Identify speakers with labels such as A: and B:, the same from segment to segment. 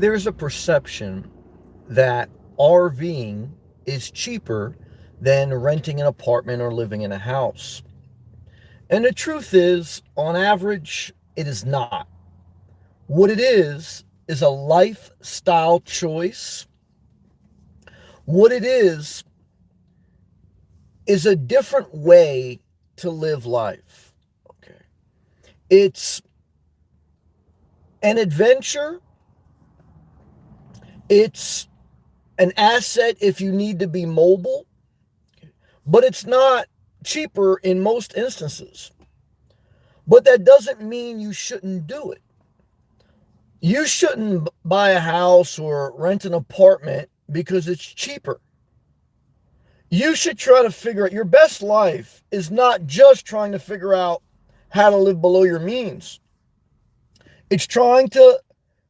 A: there's a perception that RVing is cheaper than renting an apartment or living in a house. And the truth is, on average, it is not. What it is a lifestyle choice. What it is a different way to live life. Okay. It's an adventure. It's an asset if you need to be mobile, but it's not cheaper in most instances. But that doesn't mean you shouldn't do it. You shouldn't buy a house or rent an apartment because it's cheaper. You should try to figure out your best life is not just trying to figure out how to live below your means. It's trying to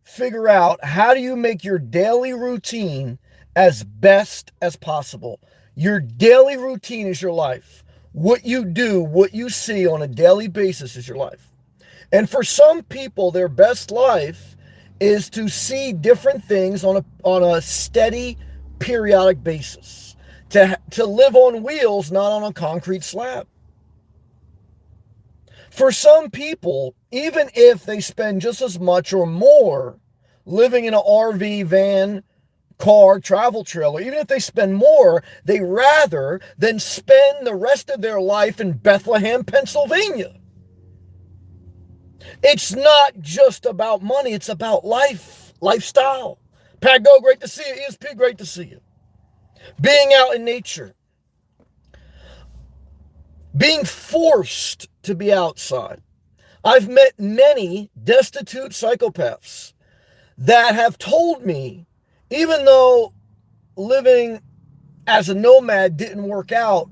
A: figure out how do you make your daily routine as best as possible. Your daily routine is your life. What you do, what you see on a daily basis is your life. And for some people, their best life is to see different things on a steady, periodic basis. To live on wheels, not on a concrete slab. For some people, even if they spend just as much or more living in an RV, van, car, travel trailer, even if they spend more, they rather than spend the rest of their life in Bethlehem, Pennsylvania. It's not just about money, it's about life, lifestyle. Pat Go, great to see you. ESP, great to see you. Being out in nature. Being forced to be outside. I've met many destitute psychopaths that have told me, even though living as a nomad didn't work out,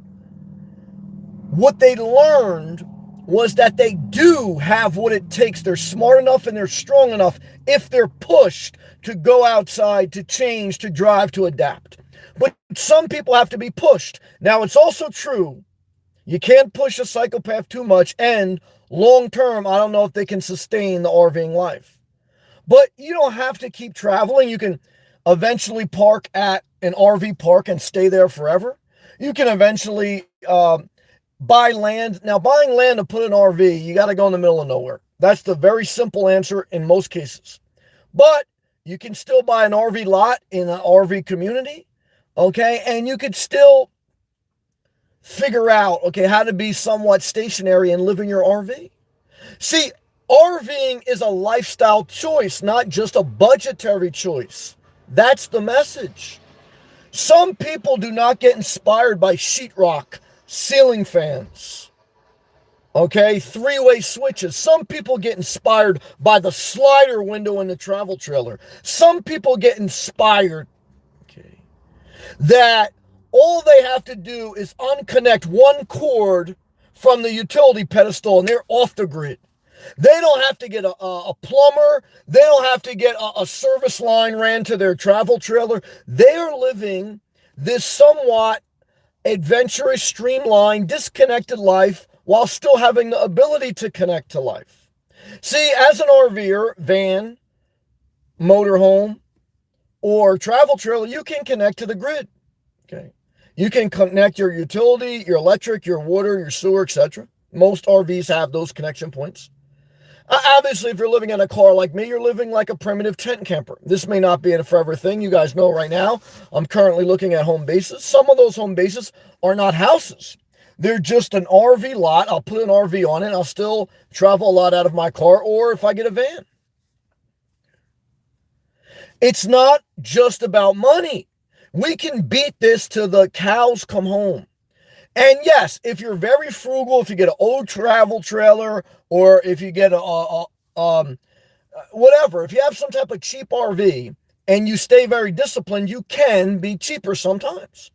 A: what they learned was that they do have what it takes. They're smart enough and they're strong enough if they're pushed to go outside, to change, to drive, to adapt. But some people have to be pushed. Now, it's also true, you can't push a psychopath too much, and long term, I don't know if they can sustain the RVing life. But you don't have to keep traveling. You can eventually park at an RV park and stay there forever. You can eventually buy land. Now, buying land to put an RV, you got to go in the middle of nowhere. That's the very simple answer in most cases. But you can still buy an RV lot in an RV community, okay? And you could still figure out, okay, how to be somewhat stationary and live in your RV. See, RVing is a lifestyle choice, not just a budgetary choice. That's the message. Some people do not get inspired by sheetrock, ceiling fans, okay, three-way switches. Some people get inspired by the slider window in the travel trailer. Some people get inspired, okay, that all they have to do is unconnect one cord from the utility pedestal and they're off the grid. They don't have to get a plumber. They don't have to get a service line ran to their travel trailer. They are living this somewhat adventurous, streamlined, disconnected life while still having the ability to connect to life. See, as an RVer, van, motorhome, or travel trailer, you can connect to the grid. Okay. You can connect your utility, your electric, your water, your sewer, etc. Most RVs have those connection points. Obviously, if you're living in a car like me, you're living like a primitive tent camper. This may not be a forever thing. You guys know right now, I'm currently looking at home bases. Some of those home bases are not houses. They're just an RV lot. I'll put an RV on it. I'll still travel a lot out of my car, or if I get a van. It's not just about money. We can beat this till the cows come home. And yes, if you're very frugal, if you get an old travel trailer, or if you get whatever, if you have some type of cheap RV and you stay very disciplined, you can be cheaper sometimes.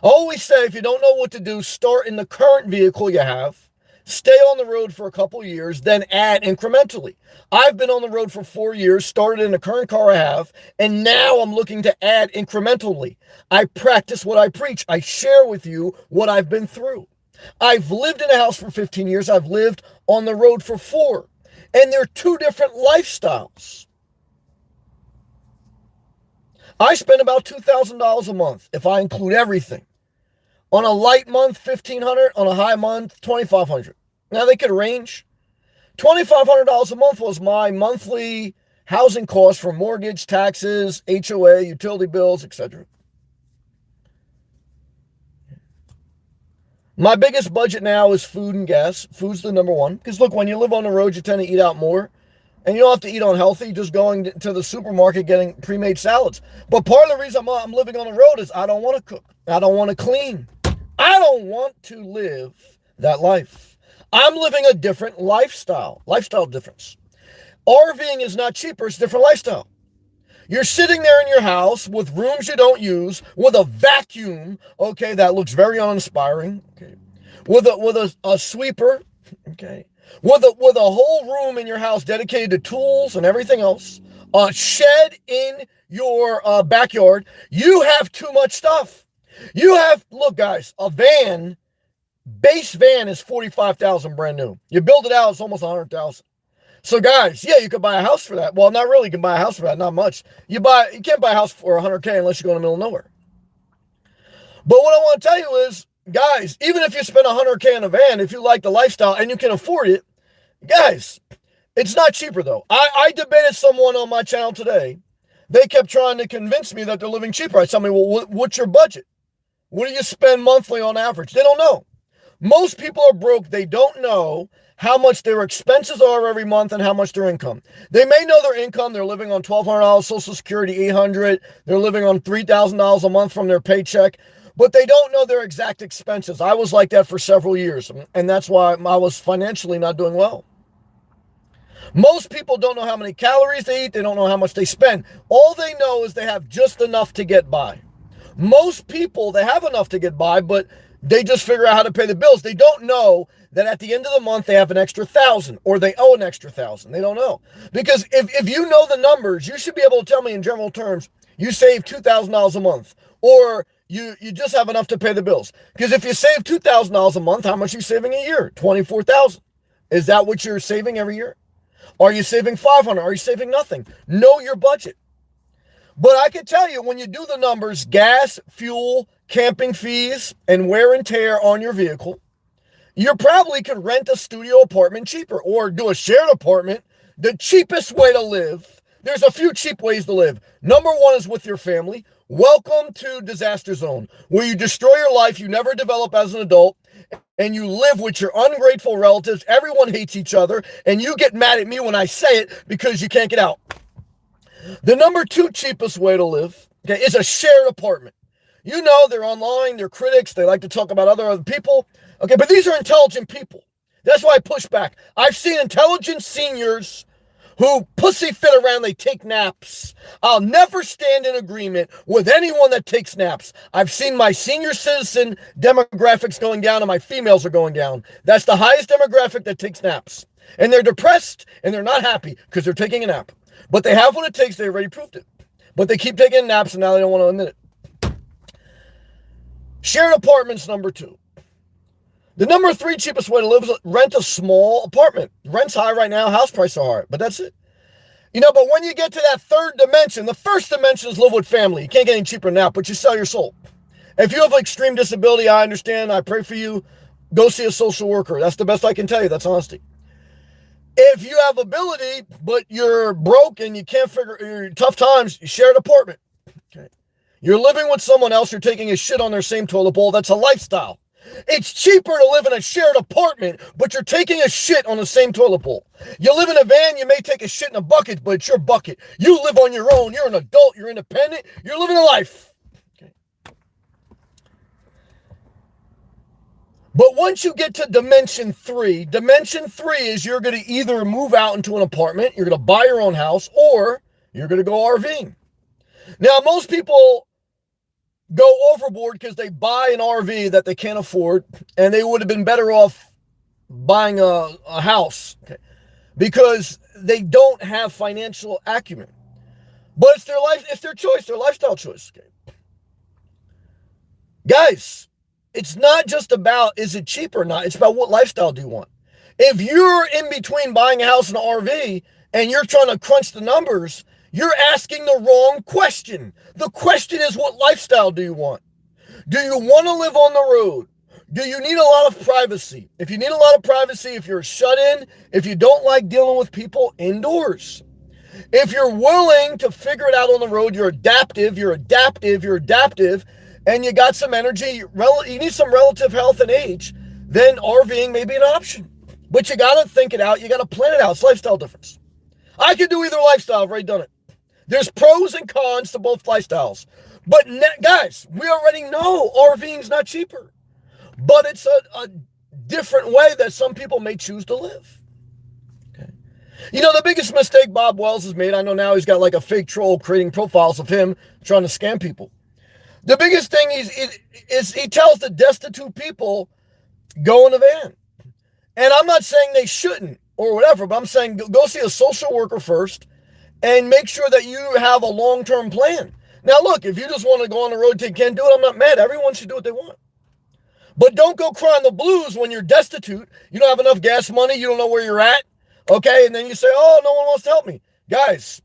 A: I always say, if you don't know what to do, start in the current vehicle you have, stay on the road for a couple years, then add incrementally. I've been on the road for 4 years, started in the current car I have, and now I'm looking to add incrementally. I practice what I preach. I share with you what I've been through. I've lived in a house for 15 years. I've lived on the road for 4. And they're two different lifestyles. I spend about $2,000 a month if I include everything. On a light month, $1,500. On a high month, $2,500. Now they could range. $2,500 a month was my monthly housing cost for mortgage, taxes, HOA, utility bills, etc. My biggest budget now is food and gas. Food's the number one. Because look, when you live on the road, you tend to eat out more. And you don't have to eat unhealthy, just going to the supermarket getting pre-made salads. But part of the reason I'm living on the road is I don't want to cook. I don't want to clean. I don't want to live that life. I'm living a different lifestyle difference. RVing is not cheaper, it's a different lifestyle. You're sitting there in your house with rooms you don't use, with a vacuum, okay, that looks very uninspiring, okay, with a sweeper, okay, with a whole room in your house dedicated to tools and everything else, a shed in your backyard. You have too much stuff. Look guys, a base van is $45,000 brand new. You build it out, it's almost $100,000. So guys, yeah, you could buy a house for that. Well, not really. You can buy a house for that, not much. You can't buy a house for $100K unless you go in the middle of nowhere. But what I want to tell you is, guys, even if you spend $100K on a van, if you like the lifestyle and you can afford it, guys, it's not cheaper though. I debated someone on my channel today. They kept trying to convince me that they're living cheaper. I told me, well, what's your budget? What do you spend monthly on average? They don't know. Most people are broke. They don't know how much their expenses are every month and how much their income. They may know their income. They're living on $1,200 Social Security, $800. They're living on $3,000 a month from their paycheck, but they don't know their exact expenses. I was like that for several years, and that's why I was financially not doing well. Most people don't know how many calories they eat. They don't know how much they spend. All they know is they have just enough to get by. Most people, they have enough to get by, but they just figure out how to pay the bills. They don't know that at the end of the month, they have an extra $1,000 or they owe an extra $1,000. They don't know. Because if you know the numbers, you should be able to tell me in general terms, you save $2,000 a month or you just have enough to pay the bills. Because if you save $2,000 a month, how much are you saving a year? $24,000. Is that what you're saving every year? Are you saving $500? Are you saving nothing? Know your budget. But I can tell you, when you do the numbers, gas, fuel, camping fees, and wear and tear on your vehicle, you probably could rent a studio apartment cheaper or do a shared apartment. The cheapest way to live, there's a few cheap ways to live. Number one is with your family. Welcome to disaster zone, where you destroy your life, you never develop as an adult, and you live with your ungrateful relatives. Everyone hates each other, and you get mad at me when I say it because you can't get out. The number two cheapest way to live, okay, is a shared apartment. You know, they're online, they're critics, they like to talk about other people. Okay, but these are intelligent people. That's why I push back. I've seen intelligent seniors who pussyfoot around, they take naps. I'll never stand in agreement with anyone that takes naps. I've seen my senior citizen demographics going down and my females are going down. That's the highest demographic that takes naps. And they're depressed and they're not happy because they're taking a nap. But they have what it takes. They already proved it. But they keep taking naps and now they don't want to admit it. Shared apartments, number two. The number three cheapest way to live is rent a small apartment. Rent's high right now. House prices are high. But that's it. You know, but when you get to that third dimension, the first dimension is live with family. You can't get any cheaper than that, but you sell your soul. If you have extreme disability, I understand. I pray for you. Go see a social worker. That's the best I can tell you. That's honesty. If you have ability, but you're broke and you can't figure your tough times, you share an apartment. Okay. You're living with someone else, you're taking a shit on their same toilet bowl. That's a lifestyle. It's cheaper to live in a shared apartment, but you're taking a shit on the same toilet bowl. You live in a van, you may take a shit in a bucket, but it's your bucket. You live on your own. You're an adult. You're independent. You're living a life. But once you get to dimension three is you're going to either move out into an apartment, you're going to buy your own house, or you're going to go RVing. Now, most people go overboard because they buy an RV that they can't afford, and they would have been better off buying a house, okay, because they don't have financial acumen. But it's their life, it's their choice, their lifestyle choice. Okay. Guys, it's not just about, is it cheap or not? It's about what lifestyle do you want? If you're in between buying a house and an RV and you're trying to crunch the numbers, You're asking the wrong question. The question is, what lifestyle do you want? Do you want to live on the road? Do you need a lot of privacy? If you need a lot of privacy, if you're shut in, if you don't like dealing with people, indoors. If you're willing to figure it out on the road, you're adaptive, and you got some energy, you need some relative health and age, then RVing may be an option. But you got to think it out. You got to plan it out. It's lifestyle difference. I could do either lifestyle. I've already done it. There's pros and cons to both lifestyles. But guys, we already know RVing's not cheaper. But it's a different way that some people may choose to live. Okay. You know, the biggest mistake Bob Wells has made, I know now he's got like a fake troll creating profiles of him trying to scam people. The biggest thing is he tells the destitute people, go in a van. And I'm not saying they shouldn't or whatever, but I'm saying go see a social worker first and make sure that you have a long-term plan. Now, look, if you just want to go on the road and can't do it, I'm not mad. Everyone should do what they want. But don't go crying the blues when you're destitute. You don't have enough gas money. You don't know where you're at. Okay, and then you say, oh, no one wants to help me. Guys,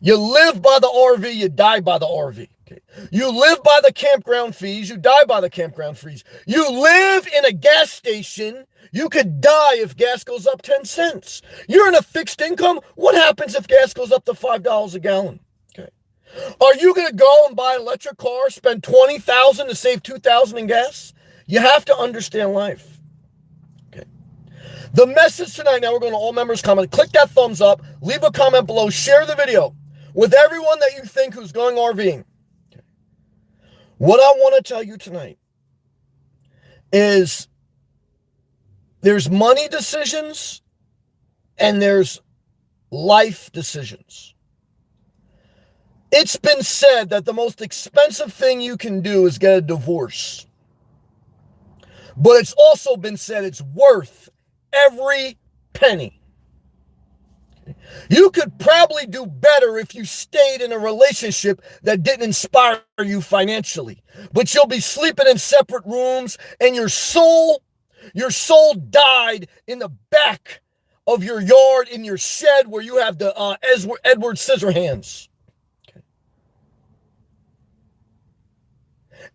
A: you live by the RV, you die by the RV. Okay. You live by the campground fees, you die by the campground fees. You live in a gas station, you could die if gas goes up 10 cents. You're in a fixed income, what happens if gas goes up to $5 a gallon? Okay. Are you going to go and buy an electric car, spend $20,000 to save $2,000 in gas? You have to understand life. Okay. The message tonight, now we're going to all members comment. Click that thumbs up, leave a comment below, share the video with everyone that you think who's going RVing. What I want to tell you tonight is there's money decisions and there's life decisions. It's been said that the most expensive thing you can do is get a divorce. But it's also been said it's worth every penny. You could probably do better if you stayed in a relationship that didn't inspire you financially. But you'll be sleeping in separate rooms and your soul died in the back of your yard in your shed where you have the Edward Scissorhands. Okay.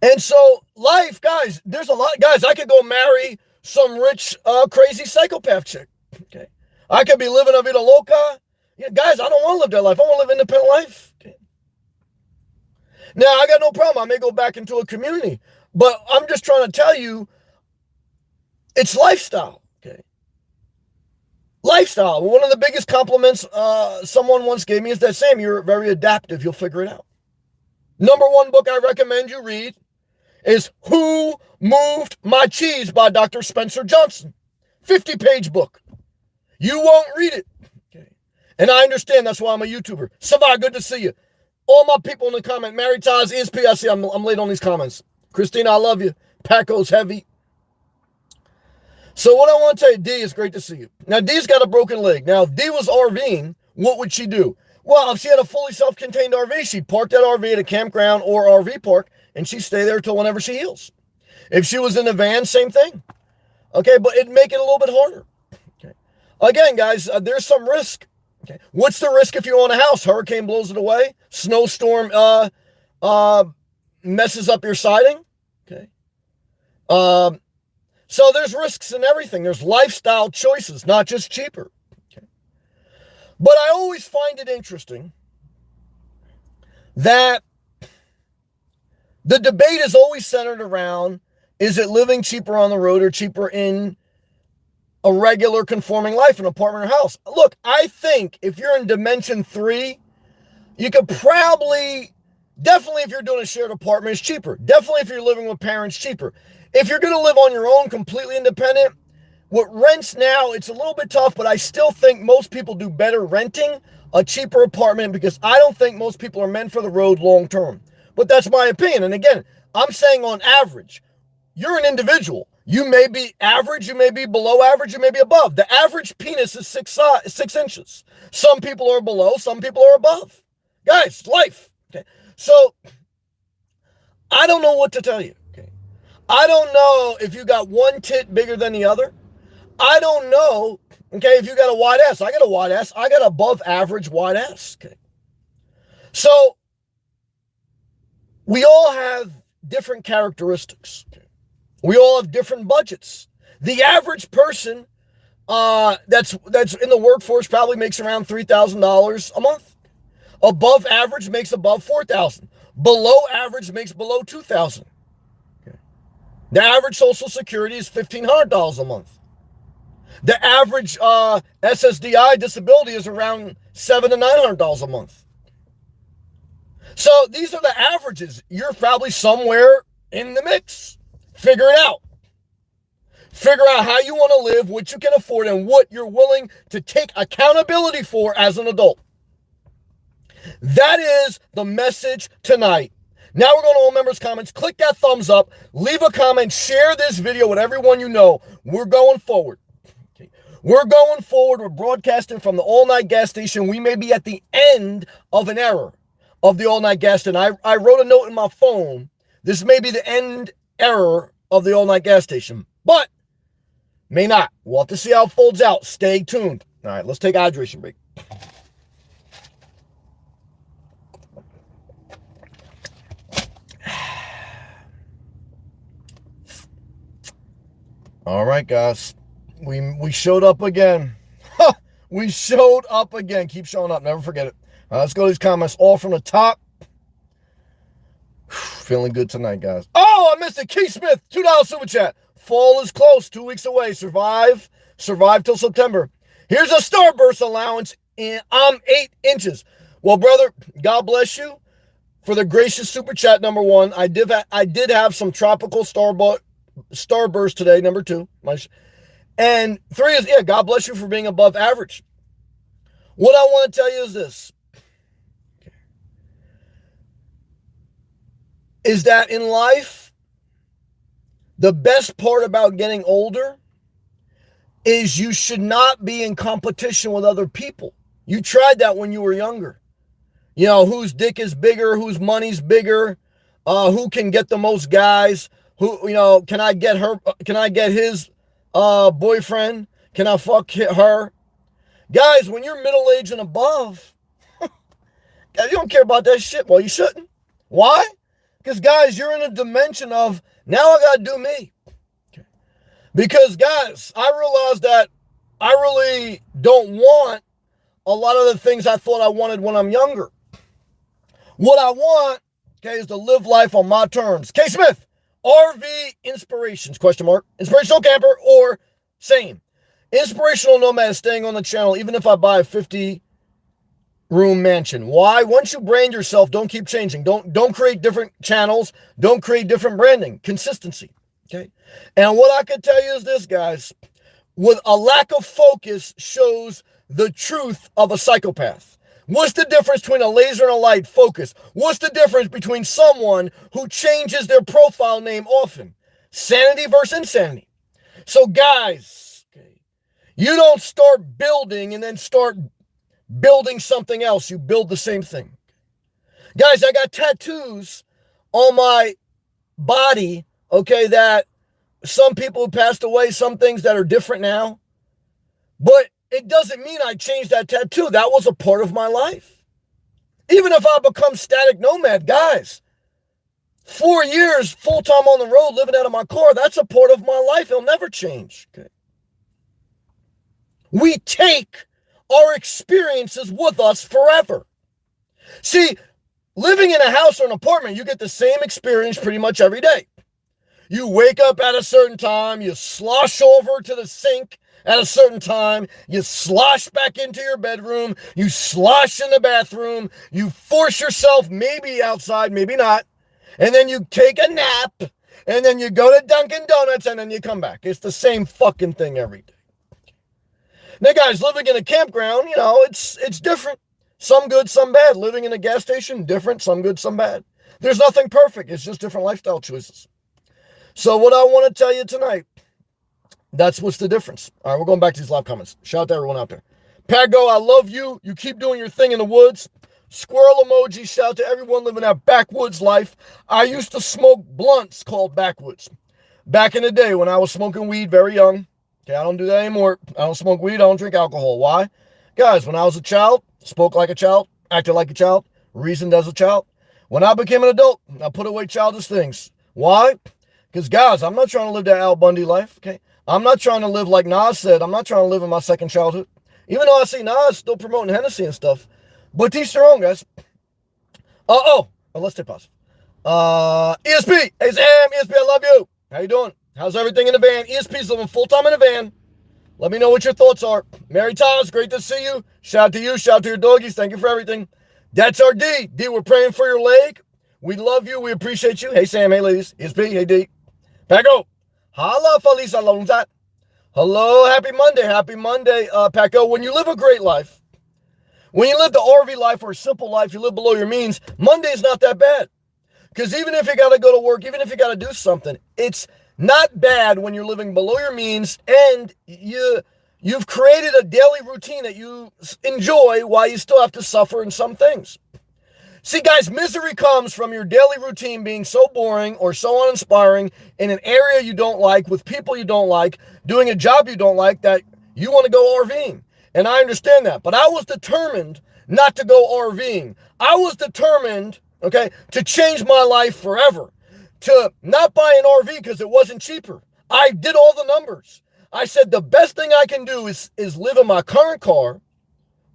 A: And so life, guys, there's a lot. Guys, I could go marry some rich, crazy psychopath chick. Okay. I could be living a vida loca. Yeah, guys, I don't want to live that life. I want to live an independent life. Okay. Now, I got no problem. I may go back into a community. But I'm just trying to tell you, it's lifestyle. Okay. Lifestyle. One of the biggest compliments someone once gave me is that, Sam, you're very adaptive. You'll figure it out. Number one book I recommend you read is Who Moved My Cheese by Dr. Spencer Johnson. 50-page book. You won't read it. Okay. And I understand that's why I'm a YouTuber. Savai, good to see you. All my people in the comment, Mary Taz, ESP, I see I'm late on these comments. Christina, I love you. Paco's heavy. So what I want to tell you, D, is great to see you. Now, D's got a broken leg. Now, if D was RVing, what would she do? Well, if she had a fully self-contained RV, she'd park that RV at a campground or RV park, and she'd stay there till whenever she heals. If she was in a van, same thing. Okay, but it'd make it a little bit harder. Again, guys, there's some risk. Okay. What's the risk if you own a house? Hurricane blows it away. Snowstorm messes up your siding. Okay. So there's risks in everything. There's lifestyle choices, not just cheaper. Okay. But I always find it interesting that the debate is always centered around, is it living cheaper on the road or cheaper in a regular conforming life, an apartment or house? Look, I think if you're in dimension 3, you could probably, definitely if you're doing a shared apartment, it's cheaper. Definitely if you're living with parents, cheaper. If you're going to live on your own, completely independent, with rents now, it's a little bit tough, but I still think most people do better renting a cheaper apartment because I don't think most people are meant for the road long term. But that's my opinion. And again, I'm saying on average, you're an individual. You may be average, you may be below average, you may be above. The average penis is 6 inches. Some people are below, some people are above. Guys, life. Okay. So, I don't know what to tell you. Okay. I don't know if you got one tit bigger than the other. I don't know, okay, if you got a wide ass. I got a wide ass. I got above average wide ass. Okay. So we all have different characteristics. We all have different budgets. The average person that's in the workforce probably makes around $3,000 a month. Above average makes above $4,000. Below average makes below $2,000. Okay. The average Social Security is $1,500 a month. The average SSDI disability is around $700 to $900 a month. So these are the averages. You're probably somewhere in the mix. Figure it out. Figure out how you want to live, what you can afford, and what you're willing to take accountability for as an adult. That is the message tonight. Now we're going to all members' comments. Click that thumbs up. Leave a comment. Share this video with everyone you know. We're going forward. Okay. We're going forward. We're broadcasting from the all-night gas station. We may be at the end of an era of the all-night gas station. I wrote a note in my phone. This may be the end era of the all-night gas station, but may not. We'll have to see how it folds out. Stay tuned. All right, let's take a hydration break. All right, guys. We showed up again. We showed up again. Keep showing up. Never forget it. Let's go to these comments all from the top. Feeling good tonight, guys. Oh, I missed it. Keith Smith, $2 super chat. Fall is close. 2 weeks away. Survive till September. Here's a starburst allowance. I'm 8 inches. Well, brother, God bless you for the gracious super chat, number one. I did have some tropical starburst today, number two. And 3 is, yeah, God bless you for being above average. What I want to tell you is this. Is that in life, the best part about getting older is you should not be in competition with other people. You tried that when you were younger. You know, whose dick is bigger, whose money's bigger, who can get the most guys, who, you know, can I get his boyfriend? Can I fuck her? Guys, when you're middle-aged and above, guys, you don't care about that shit. Well, you shouldn't. Why? Because, guys, you're in a dimension of, now I got to do me. Okay. Because, guys, I realized that I really don't want a lot of the things I thought I wanted when I'm younger. What I want, okay, is to live life on my terms. K. Smith, RV Inspirations, question mark. Inspirational camper or same. Inspirational nomad staying on the channel, even if I buy a 50 room mansion. Why? Once you brand yourself, don't keep changing. Don't create different channels. Don't create different branding. Consistency. Okay. And what I can tell you is this, guys, with a lack of focus shows the truth of a psychopath. What's the difference between a laser and a light? Focus. What's the difference between someone who changes their profile name often? Sanity versus insanity. So, guys, okay, you don't start building and then start building something else. You build the same thing. Guys, I got tattoos on my body, okay, that some people who passed away, some things that are different now. But it doesn't mean I changed that tattoo. That was a part of my life. Even if I become static nomad, guys, 4 years full-time on the road, living out of my car, that's a part of my life. It'll never change. Okay. We take our experiences with us forever. See, living in a house or an apartment, you get the same experience pretty much every day. You wake up at a certain time, you slosh over to the sink at a certain time, you slosh back into your bedroom, you slosh in the bathroom, you force yourself maybe outside, maybe not, and then you take a nap, and then you go to Dunkin' Donuts, and then you come back. It's the same fucking thing every day. Now, guys, living in a campground, you know, it's different. Some good, some bad. Living in a gas station, different. Some good, some bad. There's nothing perfect. It's just different lifestyle choices. So what I want to tell you tonight, that's what's the difference. All right, we're going back to these live comments. Shout out to everyone out there. Pago, I love you. You keep doing your thing in the woods. Squirrel emoji. Shout out to everyone living that backwoods life. I used to smoke blunts called backwoods. Back in the day when I was smoking weed very young. Okay, I don't do that anymore. I don't smoke weed. I don't drink alcohol. Why? Guys, when I was a child, spoke like a child, acted like a child, reasoned as a child. When I became an adult, I put away childish things. Why? Because, guys, I'm not trying to live that Al Bundy life, okay? I'm not trying to live like Nas said. I'm not trying to live in my second childhood. Even though I see Nas still promoting Hennessy and stuff. But teach their own, guys. Let's take pause. ESP. Hey, Sam. ESP, I love you. How you doing? How's everything in the van? ESP's living full-time in the van. Let me know what your thoughts are. Mary Thomas, great to see you. Shout out to you. Shout out to your doggies. Thank you for everything. That's our D. D, we're praying for your leg. We love you. We appreciate you. Hey, Sam. Hey, ladies. ESP. Hey, D. Paco. Holla, Feliz Alonso. Hello. Happy Monday. Happy Monday, Paco. When you live a great life, when you live the RV life or a simple life, you live below your means, Monday's not that bad. Because even if you got to go to work, even if you got to do something, it's not bad when you're living below your means and you've created a daily routine that you enjoy while you still have to suffer in some things. See, guys, misery comes from your daily routine being so boring or so uninspiring in an area you don't like, with people you don't like, doing a job you don't like, that you want to go RVing. And I understand that. But I was determined not to go RVing. I was determined, okay, to change my life forever. To not buy an RV because it wasn't cheaper. I did all the numbers. I said the best thing I can do is live in my current car,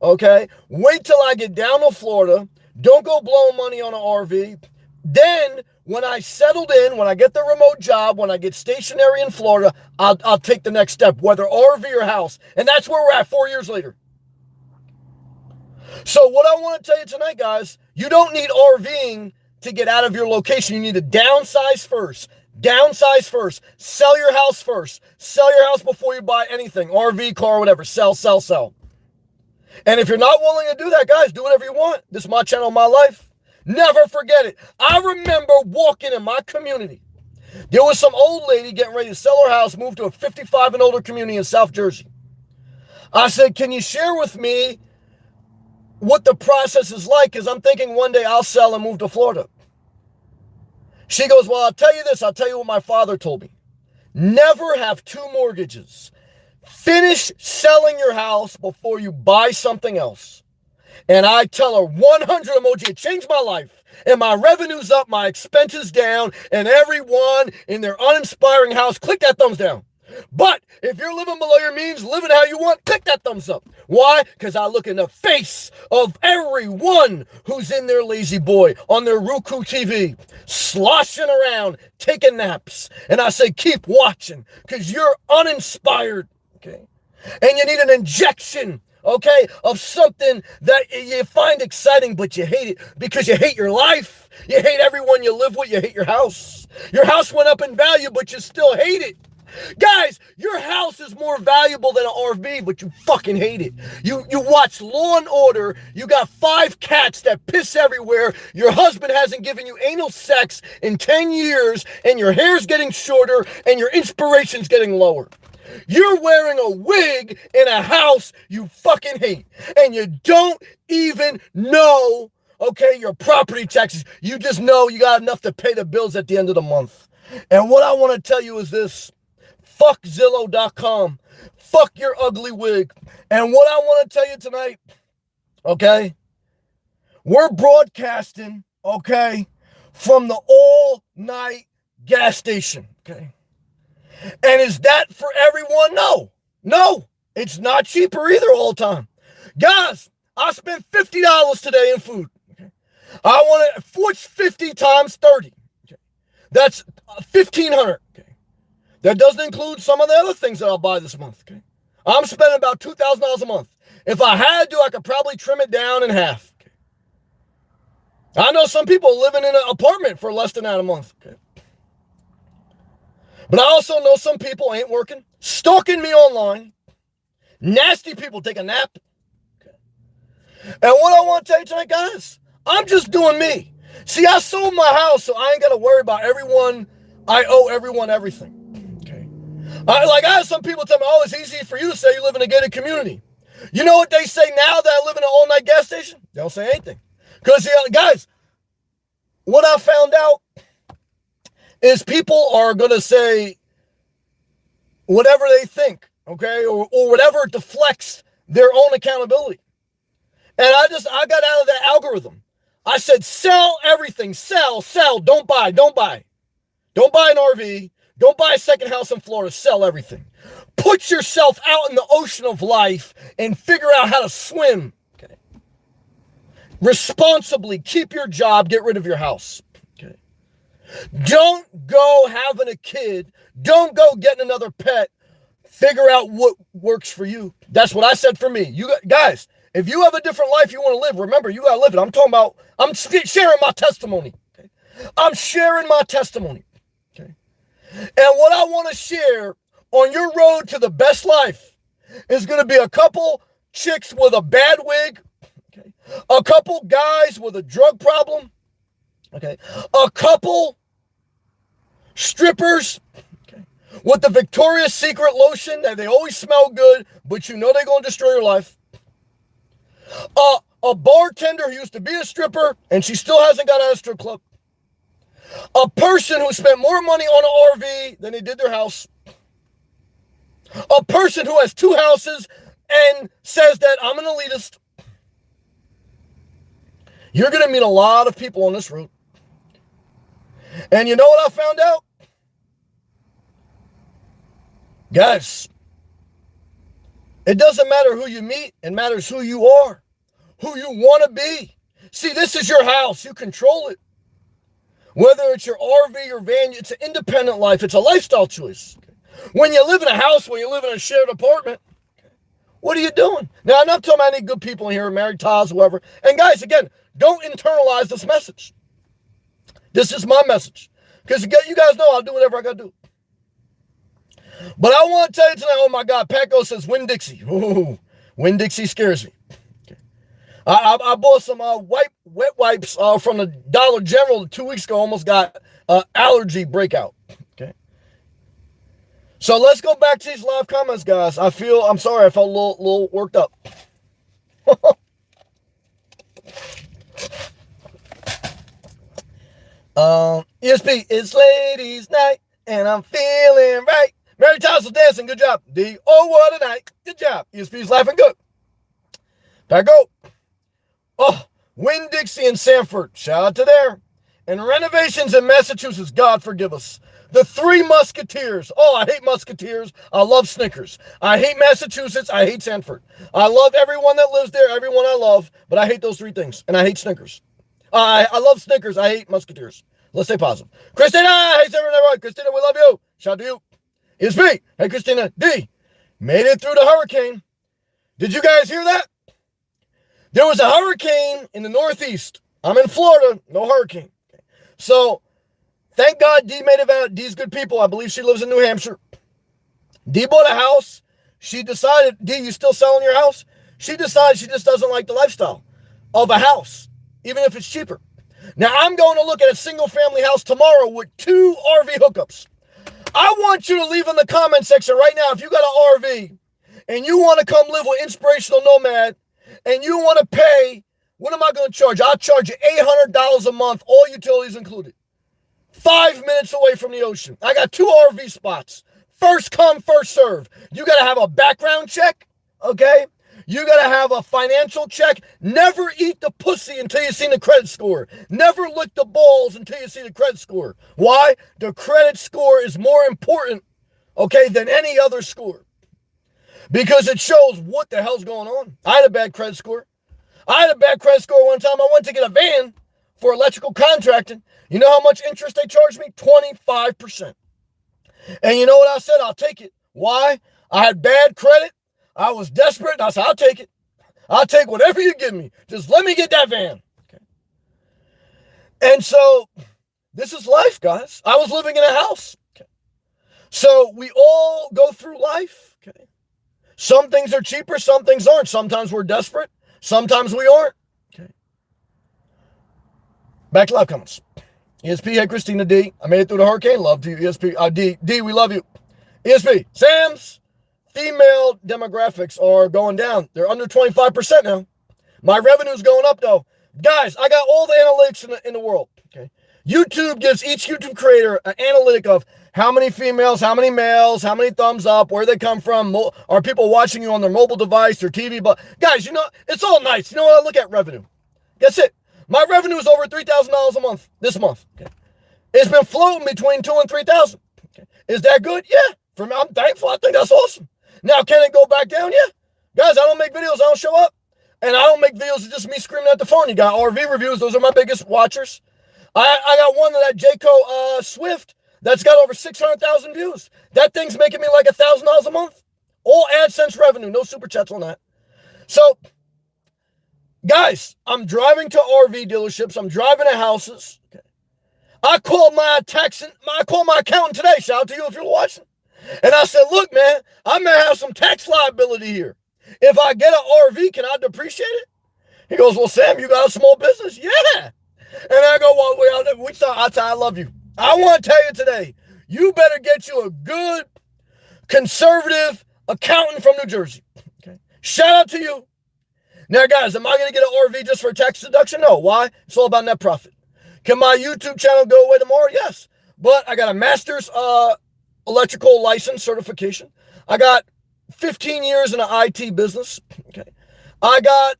A: okay? Wait till I get down to Florida. Don't go blowing money on an RV. Then, when I settled in, when I get the remote job, when I get stationary in Florida, I'll take the next step, whether RV or house. And that's where we're at 4 years later. So what I want to tell you tonight, guys, you don't need RVing to get out of your location. You need to downsize first. Downsize first. Sell your house first. Sell your house before you buy anything. RV, car, whatever. Sell, sell, sell. And if you're not willing to do that, guys, do whatever you want. This is my channel, my life. Never forget it. I remember walking in my community. There was some old lady getting ready to sell her house, move to a 55 and older community in South Jersey. I said, can you share with me what the process is like? Because I'm thinking one day I'll sell and move to Florida. She goes, well, I'll tell you this. I'll tell you what my father told me. Never have two mortgages. Finish selling your house before you buy something else. And I tell her 100 emoji, it changed my life. And my revenue's up, my expenses down, and everyone in their uninspiring house, click that thumbs down. But if you're living below your means, living how you want, click that thumbs up. Why? Because I look in the face of everyone who's in their lazy boy, on their Roku TV, sloshing around, taking naps. And I say, keep watching, because you're uninspired, okay? And you need an injection, okay, of something that you find exciting, but you hate it because you hate your life. You hate everyone you live with. You hate your house. Your house went up in value, but you still hate it. Guys, your house is more valuable than an RV, but you fucking hate it. You watch Law and Order. You got 5 cats that piss everywhere. Your husband hasn't given you anal sex in 10 years, and your hair's getting shorter, and your inspiration's getting lower. You're wearing a wig in a house you fucking hate, and you don't even know, okay, your property taxes. You just know you got enough to pay the bills at the end of the month. And what I want to tell you is this. Fuck Zillow.com. Fuck your ugly wig. And what I want to tell you tonight, okay, we're broadcasting, okay, from the all-night gas station, okay? And is that for everyone? No. No. It's not cheaper either all the time. Guys, I spent $50 today in food. Okay? I want to, what's 50 times 30? Okay? That's $1,500. Okay? That doesn't include some of the other things that I'll buy this month. Okay? I'm spending about $2,000 a month. If I had to, I could probably trim it down in half. Okay? I know some people living in an apartment for less than that a month. Okay? But I also know some people ain't working, stalking me online, nasty people take a nap. Okay. And what I want to tell you tonight, guys, I'm just doing me. See, I sold my house, so I ain't got to worry about everyone. I owe everyone everything. Okay. I have some people tell me, oh, it's easy for you to say you live in a gated community. You know what they say now that I live in an all-night gas station? They don't say anything. Because, guys, what I found out is people are going to say whatever they think, okay, or whatever deflects their own accountability. And I got out of that algorithm. I said, sell everything. Sell. Don't buy. Don't buy an RV. Don't buy a second house in Florida. Sell everything. Put yourself out in the ocean of life and figure out how to swim. Okay. Responsibly. Keep your job. Get rid of your house. Okay. Don't go having a kid. Don't go getting another pet. Figure out what works for you. That's what I said for me. You guys, if you have a different life you want to live, remember, you got to live it. I'm sharing my testimony. Okay? I'm sharing my testimony. Okay? And what I want to share on your road to the best life is going to be a couple chicks with a bad wig. Okay? A couple guys with a drug problem. Okay? A couple strippers with the Victoria's Secret lotion that they always smell good, but you know they're going to destroy your life. A bartender who used to be a stripper and she still hasn't got out of a strip club. A person who spent more money on an RV than they did their house. A person who has 2 houses and says that I'm an elitist. You're going to meet a lot of people on this route. And you know what I found out? Guys, it doesn't matter who you meet. It matters who you are, who you want to be. See, this is your house. You control it. Whether it's your RV or van, it's an independent life. It's a lifestyle choice. When you live in a house, when you live in a shared apartment, what are you doing? Now, I'm not talking about any good people in here, married Taz, whoever. And guys, again, don't internalize this message. This is my message. Because you guys know I'll do whatever I got to do. But I want to tell you tonight, oh my God, Paco says Winn-Dixie. Ooh, Winn-Dixie scares me. Okay. I bought some wet wipes from the Dollar General 2 weeks ago, almost got allergy breakout. Okay. So let's go back to these live comments, guys. I'm sorry, I felt a little worked up. ESP, it's ladies' night, and I'm feeling right. Mary Tyler's dancing. Good job. D. Oh, what a night. Good job. ESP's laughing good. Back go. Oh, Winn-Dixie and Sanford. Shout out to there. And renovations in Massachusetts. God forgive us. The Three Musketeers. Oh, I hate Musketeers. I love Snickers. I hate Massachusetts. I hate Sanford. I love everyone that lives there. Everyone I love. But I hate those 3 things. And I hate Snickers. I love Snickers. I hate Musketeers. Let's stay positive. Christina. Hey, everyone. Christina, we love you. Shout out to you. It's me. Hey, Christina. D. Made it through the hurricane. Did you guys hear that? There was a hurricane in the Northeast. I'm in Florida. No hurricane. Okay. So, thank God D made it out. D's good people. I believe she lives in New Hampshire. D bought a house. She decided, D, you still selling your house? She decided she just doesn't like the lifestyle of a house, even if it's cheaper. Now, I'm going to look at a single family house tomorrow with 2 RV hookups. I want you to leave in the comment section right now if you got an RV and you want to come live with Inspirational Nomad and you want to pay, what am I going to charge? I'll charge you $800 a month, all utilities included. 5 minutes away from the ocean. I got 2 RV spots. First come, first serve. You got to have a background check, okay? You got to have a financial check. Never eat the pussy until you see the credit score. Never lick the balls until you see the credit score. Why? The credit score is more important, okay, than any other score. Because it shows what the hell's going on. I had a bad credit score. I had a bad credit score one time. I went to get a van for electrical contracting. You know how much interest they charged me? 25%. And you know what I said? I'll take it. Why? I had bad credit. I was desperate, and I said, I'll take it. I'll take whatever you give me. Just let me get that van. Okay. And so, this is life, guys. I was living in a house. Okay. So, we all go through life. Okay. Some things are cheaper, some things aren't. Sometimes we're desperate. Sometimes we aren't. Okay. Back to live comments. ESP, hey, Christina D. I made it through the hurricane. Love to you, ESP. D, we love you. ESP, Sam's female demographics are going down. They're under 25% now. My revenue's going up, though. Guys, I got all the analytics in the world. Okay. YouTube gives each YouTube creator an analytic of how many females, how many males, how many thumbs up, where they come from. Are people watching you on their mobile device, their TV? But guys, you know, it's all nice. You know what? I look at revenue. That's it. My revenue is over $3,000 a month this month. Okay. It's been floating between 2 and 3,000. Okay. Is that good? Yeah. For me, I'm thankful. I think that's awesome. Now, can it go back down? Yeah. Guys, I don't make videos. I don't show up. And I don't make videos of just me screaming at the phone. You got RV reviews. Those are my biggest watchers. I got one of that Jayco Swift that's got over 600,000 views. That thing's making me like $1,000 a month. All AdSense revenue. No super chats on that. So, guys, I'm driving to RV dealerships. I'm driving to houses. Okay. I called my accountant today. Shout out to you if you're watching. And I said, look, man, I may have some tax liability here. If I get an RV, can I depreciate it? He goes, well, Sam, you got a small business? Yeah. And I go, well, I love you. I want to tell you today, you better get you a good, conservative accountant from New Jersey. Okay. Shout out to you. Now, guys, am I going to get an RV just for a tax deduction? No. Why? It's all about net profit. Can my YouTube channel go away tomorrow? Yes. But I got a master's electrical license certification. I got 15 years in an IT business. Okay. I got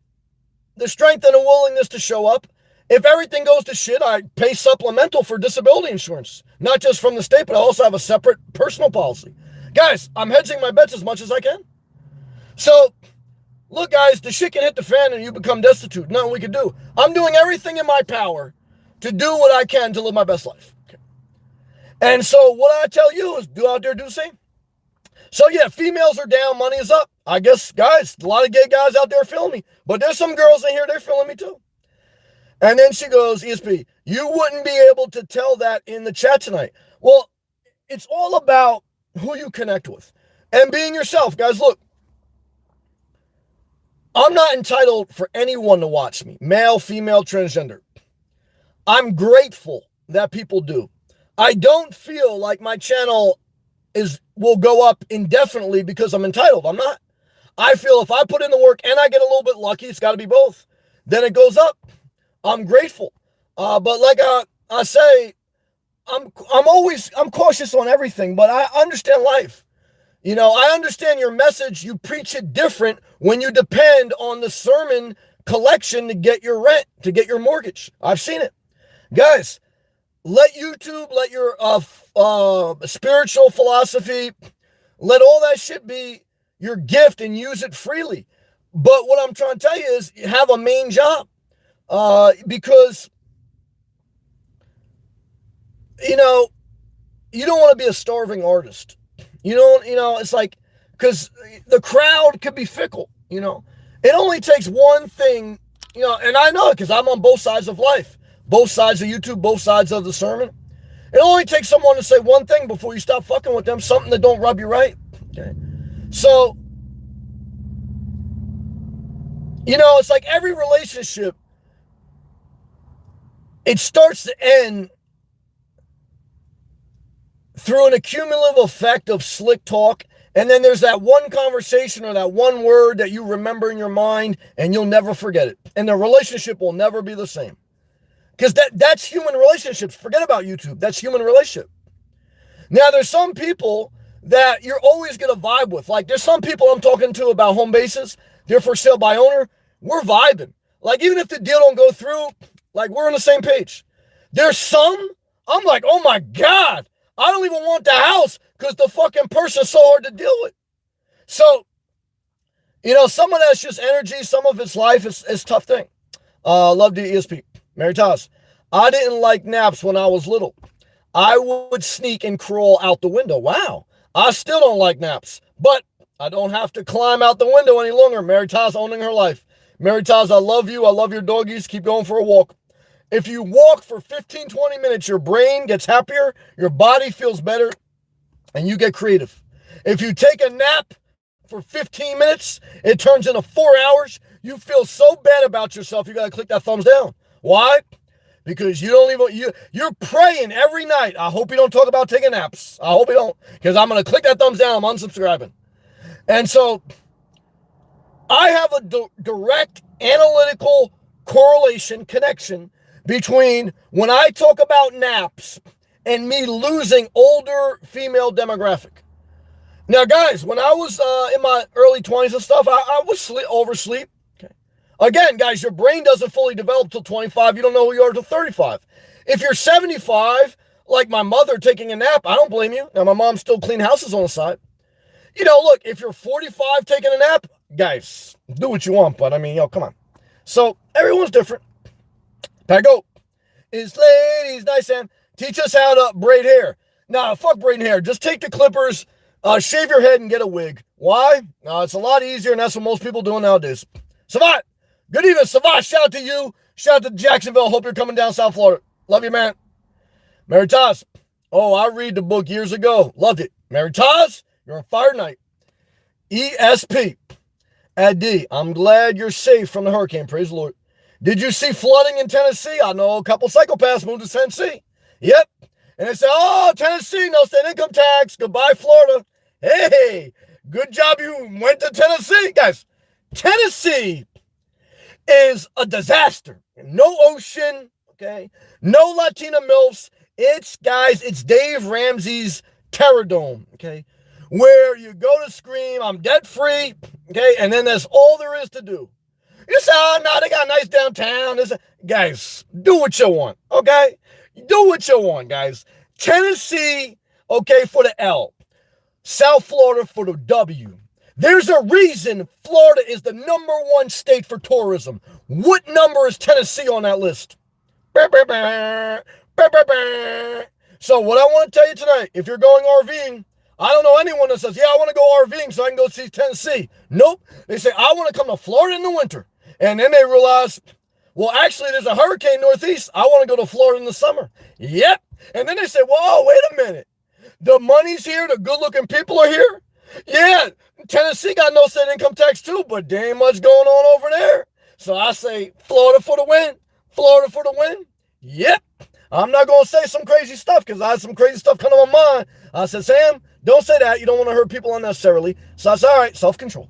A: the strength and the willingness to show up. If everything goes to shit, I pay supplemental for disability insurance. Not just from the state, but I also have a separate personal policy. Guys, I'm hedging my bets as much as I can. So, look, guys, the shit can hit the fan and you become destitute. Nothing we can do. I'm doing everything in my power to do what I can to live my best life. Okay. And so what I tell you is do out there, do the same. So, yeah, females are down, money is up. I guess, guys, a lot of gay guys out there feeling me. But there's some girls in here, they're feeling me too. And then she goes, ESP, you wouldn't be able to tell that in the chat tonight. Well, it's all about who you connect with and being yourself. Guys, look, I'm not entitled for anyone to watch me, male, female, transgender. I'm grateful that people do. I don't feel like my channel will go up indefinitely because I'm entitled. I'm not. I feel if I put in the work and I get a little bit lucky, it's got to be both. Then it goes up. I'm grateful. But like I say, I'm cautious on everything, but I understand life. You know, I understand your message. You preach it different when you depend on the sermon collection to get your rent, to get your mortgage. I've seen it. Guys, let YouTube, let your spiritual philosophy, let all that shit be your gift and use it freely. But what I'm trying to tell you is have a main job. Because, you know, you don't want to be a starving artist. It's like, because the crowd could be fickle, It only takes one thing, and I know it because I'm on both sides of life, both sides of YouTube, both sides of the sermon. It only takes someone to say one thing before you stop fucking with them, something that don't rub you right. Okay. So, it's like every relationship, it starts to end through an accumulative effect of slick talk. And then there's that one conversation or that one word that you remember in your mind and you'll never forget it. And the relationship will never be the same. Because that's human relationships. Forget about YouTube. That's human relationship. Now, there's some people that you're always going to vibe with. Like, there's some people I'm talking to about home bases. They're for sale by owner. We're vibing. Like, even if the deal don't go through, like, we're on the same page. There's some, I'm like, oh my God, I don't even want the house because the fucking person's so hard to deal with. So, some of that's just energy. Some of it's life. It's a tough thing. Love the ESP. Mary Taz. I didn't like naps when I was little. I would sneak and crawl out the window. Wow. I still don't like naps, but I don't have to climb out the window any longer. Mary Taz owning her life. Mary Taz, I love you. I love your doggies. Keep going for a walk. If you walk for 15, 20 minutes, your brain gets happier, your body feels better, and you get creative. If you take a nap for 15 minutes, it turns into 4 hours. You feel so bad about yourself, you got to click that thumbs down. Why? Because you're praying every night. I hope you don't talk about taking naps. I hope you don't, because I'm going to click that thumbs down. I'm unsubscribing. And so I have a direct analytical correlation, connection between when I talk about naps and me losing older female demographic. Now, guys, when I was in my early 20s and stuff, I would oversleep. Okay. Again, guys, your brain doesn't fully develop till 25. You don't know who you are till 35. If you're 75, like my mother taking a nap, I don't blame you. Now, my mom still clean houses on the side. Look, if you're 45 taking a nap, guys, do what you want, but I mean, come on. So, everyone's different. Pago is ladies, nice, Sam. Teach us how to braid hair. Nah, fuck braiding hair. Just take the clippers, shave your head, and get a wig. Why? It's a lot easier, and that's what most people do nowadays. Savant, good evening, Savant. Shout out to you. Shout out to Jacksonville. Hope you're coming down South Florida. Love you, man. Mary Taz. Oh, I read the book years ago. Loved it. Mary Taz, you're on fire tonight. ESP. At D, I'm glad you're safe from the hurricane. Praise the Lord. Did you see flooding in Tennessee? I know a couple psychopaths moved to Tennessee. Yep. And they say, oh, Tennessee, no state income tax. Goodbye, Florida. Hey, good job you went to Tennessee. Guys, Tennessee is a disaster. No ocean, okay? No Latina MILFs. It's Dave Ramsey's Terror Dome, okay? Where you go to scream, I'm debt free, okay? And then that's all there is to do. You say, oh, no, they got a nice downtown. Guys, do what you want, okay? Do what you want, guys. Tennessee, okay, for the L. South Florida for the W. There's a reason Florida is the #1 state for tourism. What number is Tennessee on that list? So what I want to tell you tonight, if you're going RVing, I don't know anyone that says, yeah, I want to go RVing so I can go see Tennessee. Nope. They say, I want to come to Florida in the winter. And then they realize, well, actually, there's a hurricane northeast. I want to go to Florida in the summer. Yep. And then they say, whoa, wait a minute. The money's here. The good-looking people are here. Yeah, Tennessee got no state income tax too, but there ain't much going on over there. So I say, Florida for the win. Florida for the win. Yep. I'm not going to say some crazy stuff because I had some crazy stuff come to my mind. I said, Sam, don't say that. You don't want to hurt people unnecessarily. So I said, all right, self-control.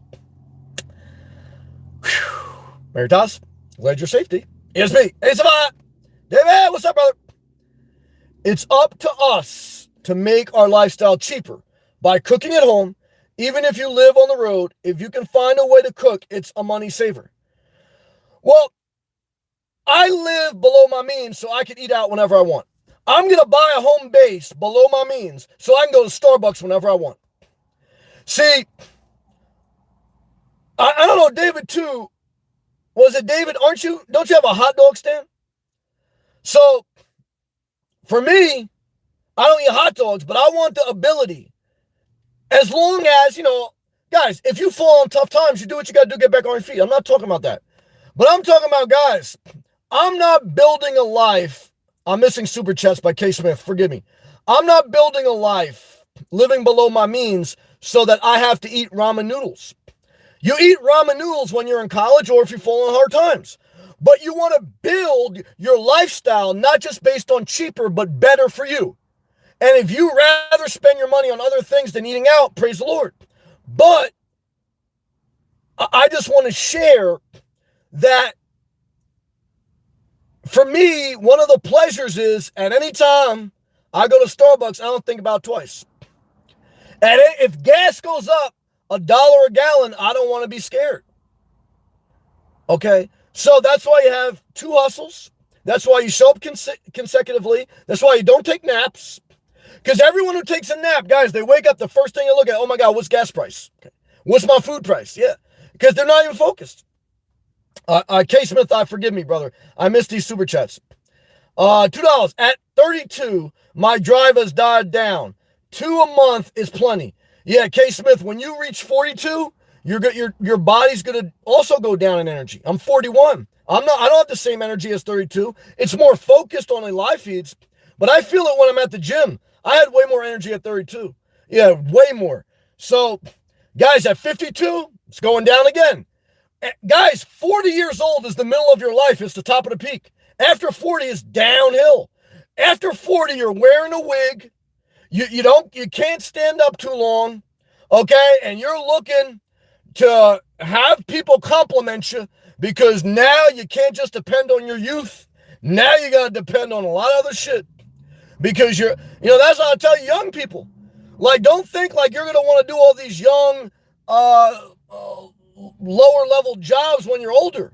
A: Maritas, glad your safety. It's me. Hey, Savant. David, what's up, brother? It's up to us to make our lifestyle cheaper by cooking at home. Even if you live on the road, if you can find a way to cook, it's a money saver. Well, I live below my means so I can eat out whenever I want. I'm going to buy a home base below my means so I can go to Starbucks whenever I want. See, I don't know, David, too. Was it David? Don't you have a hot dog stand? So, for me, I don't eat hot dogs, but I want the ability. As long as, guys, if you fall on tough times, you do what you got to do, get back on your feet. I'm not talking about that. But I'm talking about, guys, I'm not building a life. I'm missing super chats by K. Smith. Forgive me. I'm not building a life living below my means so that I have to eat ramen noodles. You eat ramen noodles when you're in college or if you fall on hard times. But you want to build your lifestyle not just based on cheaper, but better for you. And if you rather spend your money on other things than eating out, praise the Lord. But I just want to share that for me, one of the pleasures is at any time I go to Starbucks, I don't think about it twice. And if gas goes up $1 a gallon, I don't want to be scared. Okay? So that's why you have 2 hustles. That's why you show up consecutively. That's why you don't take naps. Because everyone who takes a nap, guys, they wake up, the first thing they look at, oh my God, what's gas price? Okay. What's my food price? Yeah. Because they're not even focused. K. Smith, forgive me, brother. I missed these super chats. $2. At 32, my drive has died down. 2 a month is plenty. Yeah, K. Smith, when you reach 42, your body's gonna also go down in energy. I'm 41. I don't have the same energy as 32. It's more focused on the live feeds, but I feel it when I'm at the gym. I had way more energy at 32. Yeah, way more. So, guys, at 52, it's going down again. Guys, 40 years old is the middle of your life. It's the top of the peak. After 40 is downhill. After 40, you're wearing a wig. You can't stand up too long. Okay? And you're looking to have people compliment you because now you can't just depend on your youth. Now you got to depend on a lot of other shit. Because that's what I tell you young people. Like, don't think like you're going to want to do all these young, lower level jobs when you're older.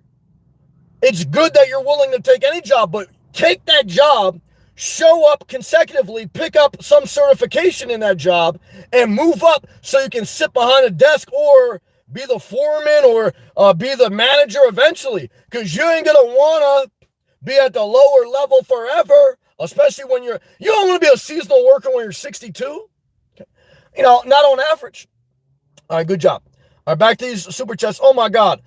A: It's good that you're willing to take any job, but take that job, show up consecutively, pick up some certification in that job, and move up so you can sit behind a desk or be the foreman or be the manager eventually. Because you ain't going to want to be at the lower level forever, especially when you don't want to be a seasonal worker when you're 62. Not on average. All right, good job. All right, back to these super chats. Oh, my God.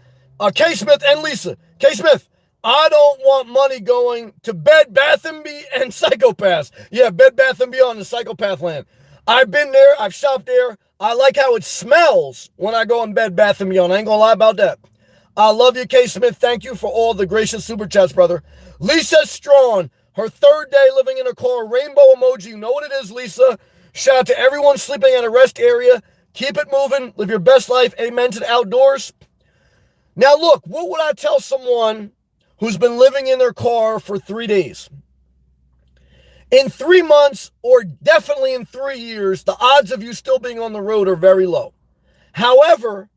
A: K. Smith and Lisa. K. Smith, I don't want money going to Bed Bath & Beyond and Psychopaths. Yeah, Bed Bath & Beyond and Psychopath land. I've been there. I've shopped there. I like how it smells when I go in Bed Bath & Beyond. I ain't going to lie about that. I love you, K. Smith. Thank you for all the gracious super chats, brother. Lisa Strawn, her third day living in her car. Rainbow emoji. You know what it is, Lisa. Shout out to everyone sleeping at a rest area. Keep it moving. Live your best life. Amen to the outdoors. Now, look, what would I tell someone who's been living in their car for 3 days? In 3 months, or definitely in 3 years, the odds of you still being on the road are very low. However,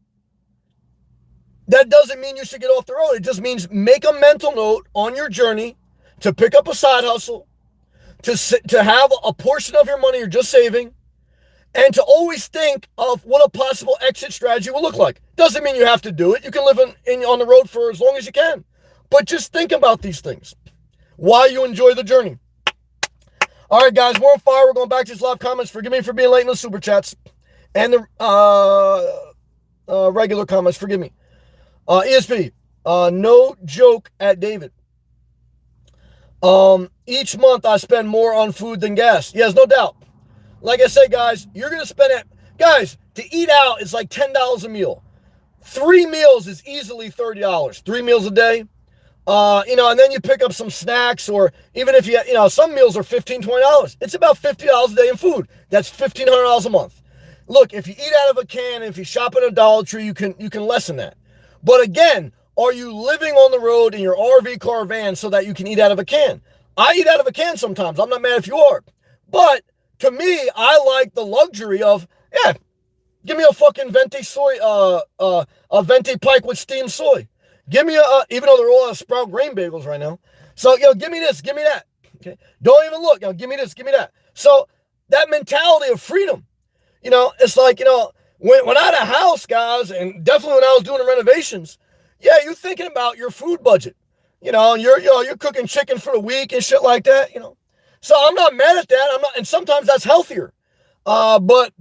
A: that doesn't mean you should get off the road. It just means make a mental note on your journey to pick up a side hustle, to have a portion of your money you're just saving, and to always think of what a possible exit strategy will look like. Doesn't mean you have to do it. You can live on the road for as long as you can. But just think about these things while you enjoy the journey. All right, guys, we're on fire. We're going back to these live comments. Forgive me for being late in the super chats and the regular comments. Forgive me. ESP, no joke at David. Each month I spend more on food than gas. Yes, no doubt. Like I said, guys, you're going to spend it. Guys, to eat out is like $10 a meal. 3 meals is easily $30. 3 meals a day. And then you pick up some snacks, or even if some meals are $15, $20. It's about $50 a day in food. That's $1,500 a month. Look, if you eat out of a can, and if you shop at a Dollar Tree, you can lessen that. But again, are you living on the road in your RV car van so that you can eat out of a can? I eat out of a can sometimes. I'm not mad if you are. But to me, I like the luxury of, give me a fucking venti soy, a venti pike with steamed soy. Give me even though they're all Sprout grain bagels right now. So, give me this, give me that. Okay. Don't even look, give me this, give me that. So that mentality of freedom, it's like, when I had a house, guys, and definitely when I was doing the renovations, you're thinking about your food budget, and you're cooking chicken for the week and shit like that, So I'm not mad at that. And sometimes that's healthier. But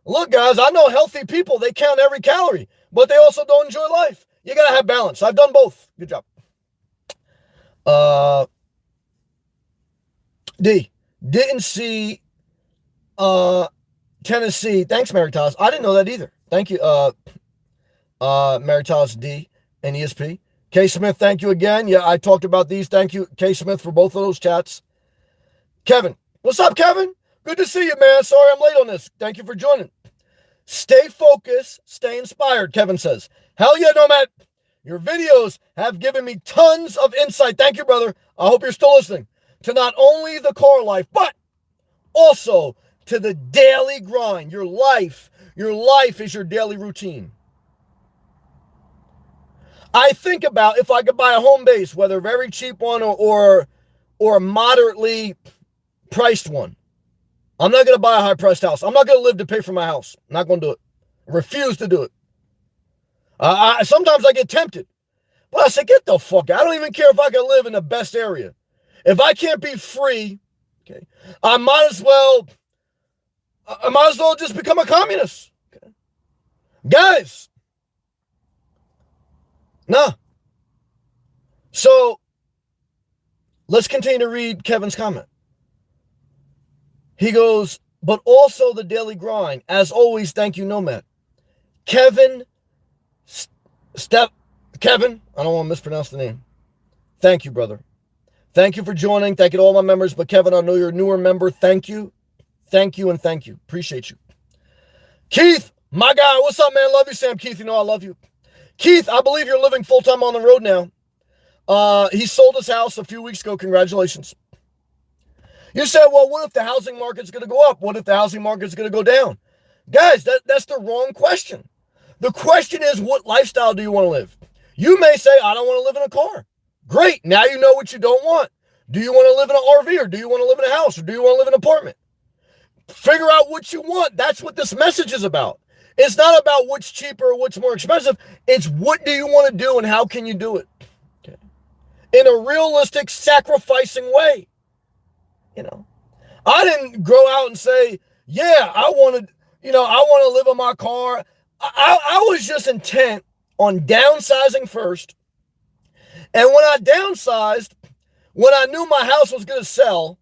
A: look, guys, I know healthy people, they count every calorie, but they also don't enjoy life. You got to have balance. I've done both. Good job. D, didn't see Tennessee. Thanks, Maritas. I didn't know that either. Thank you, Maritas D and ESP. K. Smith, thank you again. Yeah, I talked about these. Thank you, K. Smith, for both of those chats. Kevin, what's up, Kevin? Good to see you, man. Sorry I'm late on this. Thank you for joining. Stay focused, stay inspired, Kevin says. Hell yeah, Nomad. Your videos have given me tons of insight. Thank you, brother. I hope you're still listening to not only the car life, but also to the daily grind. Your life is your daily routine. I think about if I could buy a home base, whether a very cheap one or a moderately priced one. I'm not going to buy a high-priced house. I'm not going to live to pay for my house. I'm not going to do it. I refuse to do it. Sometimes I get tempted. But I say, get the fuck out. I don't even care if I can live in the best area. If I can't be free, okay, I might as well just become a communist. Okay? Guys. Nah. So, let's continue to read Kevin's comment. He goes, but also the daily grind. As always, thank you, Nomad. Kevin, Kevin, I don't want to mispronounce the name. Thank you, brother. Thank you for joining. Thank you to all my members. But Kevin, I know you're a newer member. Thank you. Thank you and thank you. Appreciate you. Keith, my guy. What's up, man? Love you, Sam. Keith, I love you. Keith, I believe you're living full-time on the road now. He sold his house a few weeks ago. Congratulations. You said, well, what if the housing market's going to go up? What if the housing market's going to go down? Guys, that's the wrong question. The question is, what lifestyle do you want to live? You may say, I don't want to live in a car. Great. Now you know what you don't want. Do you want to live in an RV, or do you want to live in a house, or do you want to live in an apartment? Figure out what you want. That's what this message is about. It's not about what's cheaper or what's more expensive. It's what do you want to do and how can you do it? Okay. In a realistic, sacrificing way. You know, I didn't go out and say, yeah, I want to live in my car. I was just intent on downsizing first. And when I downsized, when I knew my house was going to sell,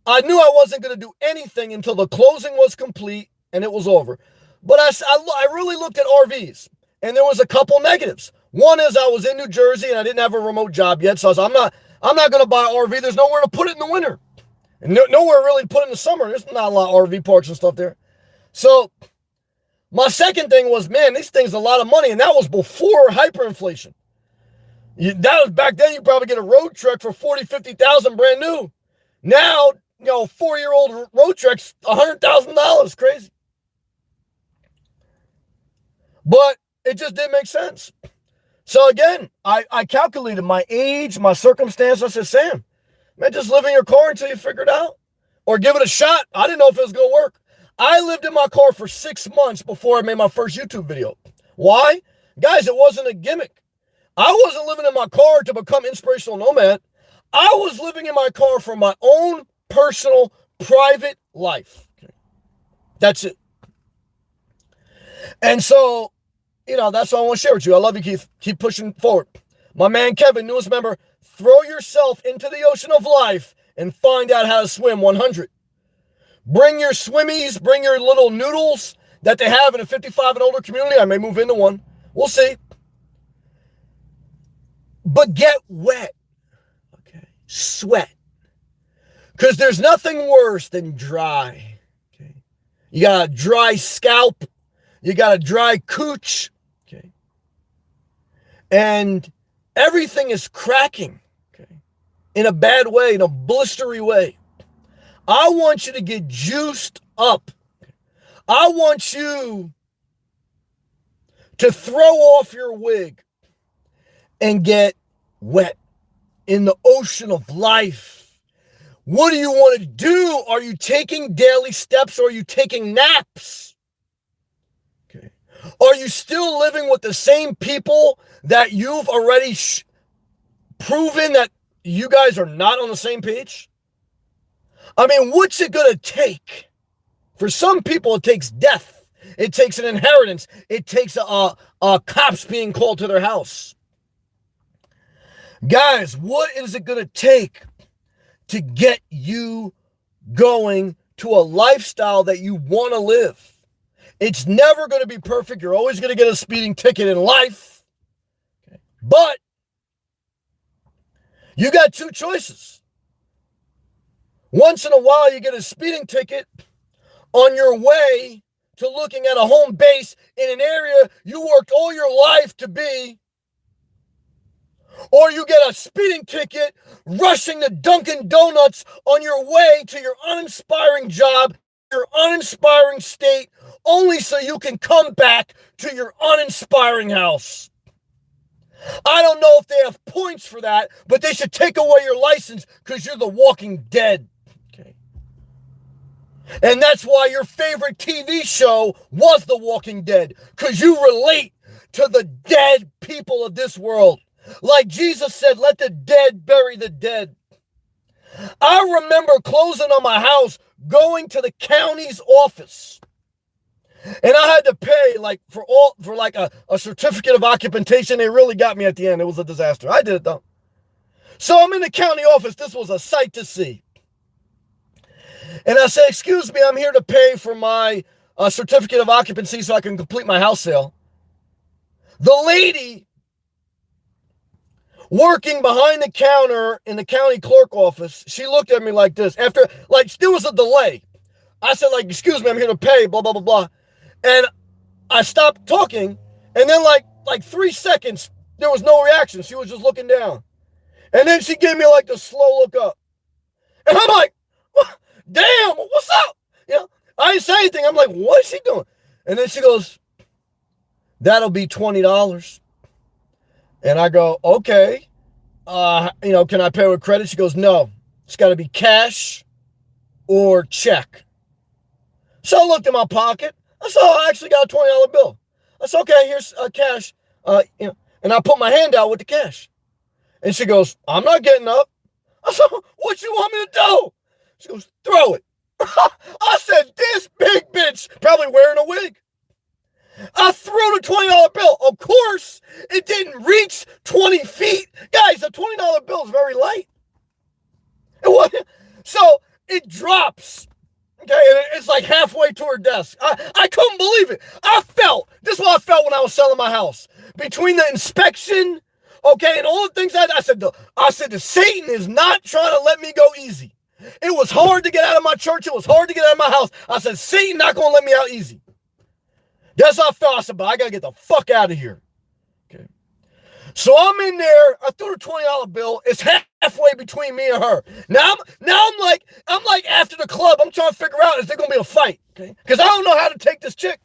A: I knew I wasn't going to do anything until the closing was complete and it was over. But I really looked at RVs, and there was a couple negatives. One is I was in New Jersey and I didn't have a remote job yet, so I was, I'm not going to buy an RV. There's nowhere to put it in the winter, and nowhere really to put it in the summer. There's not a lot of RV parks and stuff there. So my second thing was, man, these things are a lot of money, and that was before hyperinflation. That was back then. You probably get a road truck for $40,000, $50,000 brand new. Now, 4-year-old road truck's $100,000. Crazy. But it just didn't make sense. So again, I calculated my age, my circumstance. I said, Sam, man, just live in your car until you figure it out, or give it a shot. I didn't know if it was going to work. I lived in my car for 6 months before I made my first YouTube video. Why? Guys, it wasn't a gimmick. I wasn't living in my car to become inspirational nomad. I was living in my car for my own personal, private life. That's it. And so, that's what I want to share with you. I love you, Keith. Keep pushing forward. My man, Kevin, newest member, throw yourself into the ocean of life and find out how to swim 100. Bring your swimmies, bring your little noodles that they have in a 55 and older community. I may move into one. We'll see. But get wet. Okay. Sweat. Because there's nothing worse than dry. Okay. You got a dry scalp. You got a dry cooch. Okay. And everything is cracking. Okay. In a bad way, in a blistery way. I want you to get juiced up. I want you to throw off your wig and get wet in the ocean of life. What do you want to do? Are you taking daily steps, or are you taking naps? Okay. Are you still living with the same people that you've already proven that you guys are not on the same page? I mean, what's it going to take? For some people, it takes death. It takes an inheritance. It takes a cops being called to their house. Guys, what is it going to take to get you going to a lifestyle that you want to live? It's never going to be perfect. You're always going to get a speeding ticket in life. Okay. But you got two choices. Once in a while, you get a speeding ticket on your way to looking at a home base in an area you worked all your life to be. Or you get a speeding ticket rushing to Dunkin' Donuts on your way to your uninspiring job, your uninspiring state, only so you can come back to your uninspiring house. I don't know if they have points for that, but they should take away your license because you're the walking dead. Okay. And that's why your favorite TV show was The Walking Dead, because you relate to the dead people of this world. Like Jesus said, let the dead bury the dead. I remember closing on my house, going to the county's office. And I had to pay for a certificate of occupation. They really got me at the end. It was a disaster. I did it though. So I'm in the county office. This was a sight to see. And I said, excuse me, I'm here to pay for my certificate of occupancy so I can complete my house sale. The lady working behind the counter in the county clerk office, she looked at me like this. After, there was a delay. I said, excuse me, I'm here to pay, blah, blah, blah, blah. And I stopped talking, and then like 3 seconds, there was no reaction. She was just looking down. And then she gave me the slow look up. And I'm like, damn, what's up? I didn't say anything. I'm like, what is she doing? And then she goes, that'll be $20. And I go, okay. can I pay with credit? She goes, no, it's got to be cash or check. So I looked in my pocket. I saw I actually got a $20 bill. I said, okay, here's cash. And I put my hand out with the cash. And she goes, I'm not getting up. I said, what you want me to do? She goes, throw it. I said, this big bitch, probably wearing a wig. I threw the $20 bill. Of course, it didn't reach 20 feet. Guys, a $20 bill is very light. So it drops. Okay, and it's like halfway to her desk. I couldn't believe it. This is what I felt when I was selling my house. Between the inspection, okay, and all the things I said, the Satan is not trying to let me go easy. It was hard to get out of my church. It was hard to get out of my house. I said, Satan not going to let me out easy. That's how I felt. I said, but I got to get the fuck out of here. Okay. So I'm in there. I threw the $20 bill. It's halfway between me and her. Now I'm like after the club. I'm trying to figure out, is there going to be a fight? Okay. Because I don't know how to take this chick.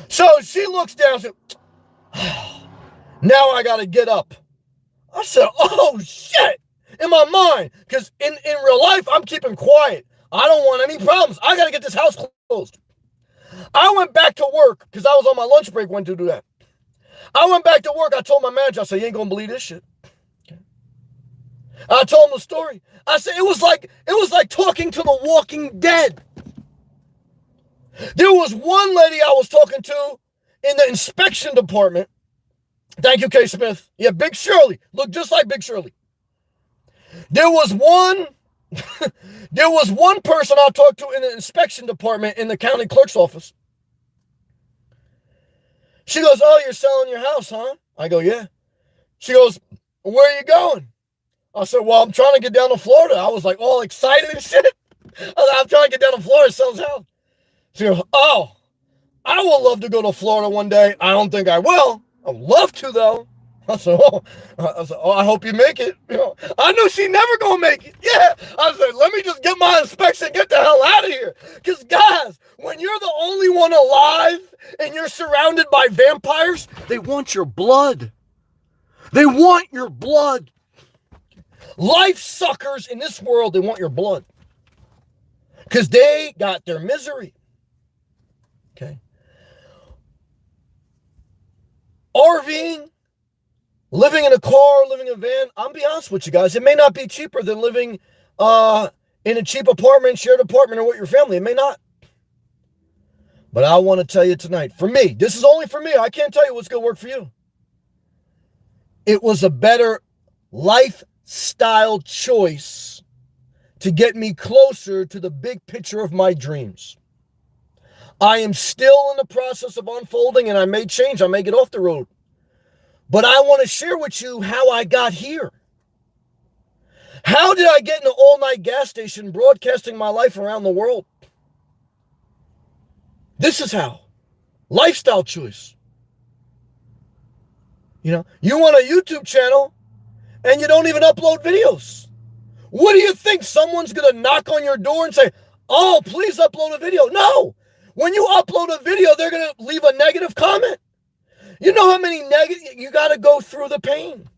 A: So she looks down and says, now I got to get up. I said, oh shit. In my mind, because in real life, I'm keeping quiet. I don't want any problems. I got to get this house closed. I went back to work because I was on my lunch break when to do that. I went back to work. I told my manager, I said, you ain't going to believe this shit. Okay. I told him the story. I said, it was like talking to the Walking Dead. There was one lady I was talking to in the inspection department. Thank you, K. Smith. Yeah, Big Shirley. Looked just like Big Shirley. There was one person I talked to in the inspection department in the county clerk's office. She goes, oh, you're selling your house, huh? I go, yeah. She goes, where are you going? I said, well, I'm trying to get down to Florida. I was like all excited and shit. I'm trying to get down to Florida to sell this house. She goes, oh, I would love to go to Florida one day. I don't think I will. I'd love to, though. I said, I hope you make it. I knew she never gonna make it. Yeah. I said, let me just get my inspection, get the hell out of here. Because guys, when you're the only one alive and you're surrounded by vampires, they want your blood. They want your blood. Life suckers in this world, they want your blood. Because they got their misery. Okay. RVing. Living in a car, living in a van, I'll be honest with you guys, it may not be cheaper than living in a cheap apartment, shared apartment, or with your family. It may not. But I want to tell you tonight, for me, this is only for me. I can't tell you what's going to work for you. It was a better lifestyle choice to get me closer to the big picture of my dreams. I am still in the process of unfolding, and I may change. I may get off the road. But I want to share with you how I got here. How did I get in an all-night gas station broadcasting my life around the world? This is how. Lifestyle choice. You want a YouTube channel and you don't even upload videos. What do you think? Someone's going to knock on your door and say, oh, please upload a video. No. When you upload a video, they're going to leave a negative comment. You know how many you got to go through the pain.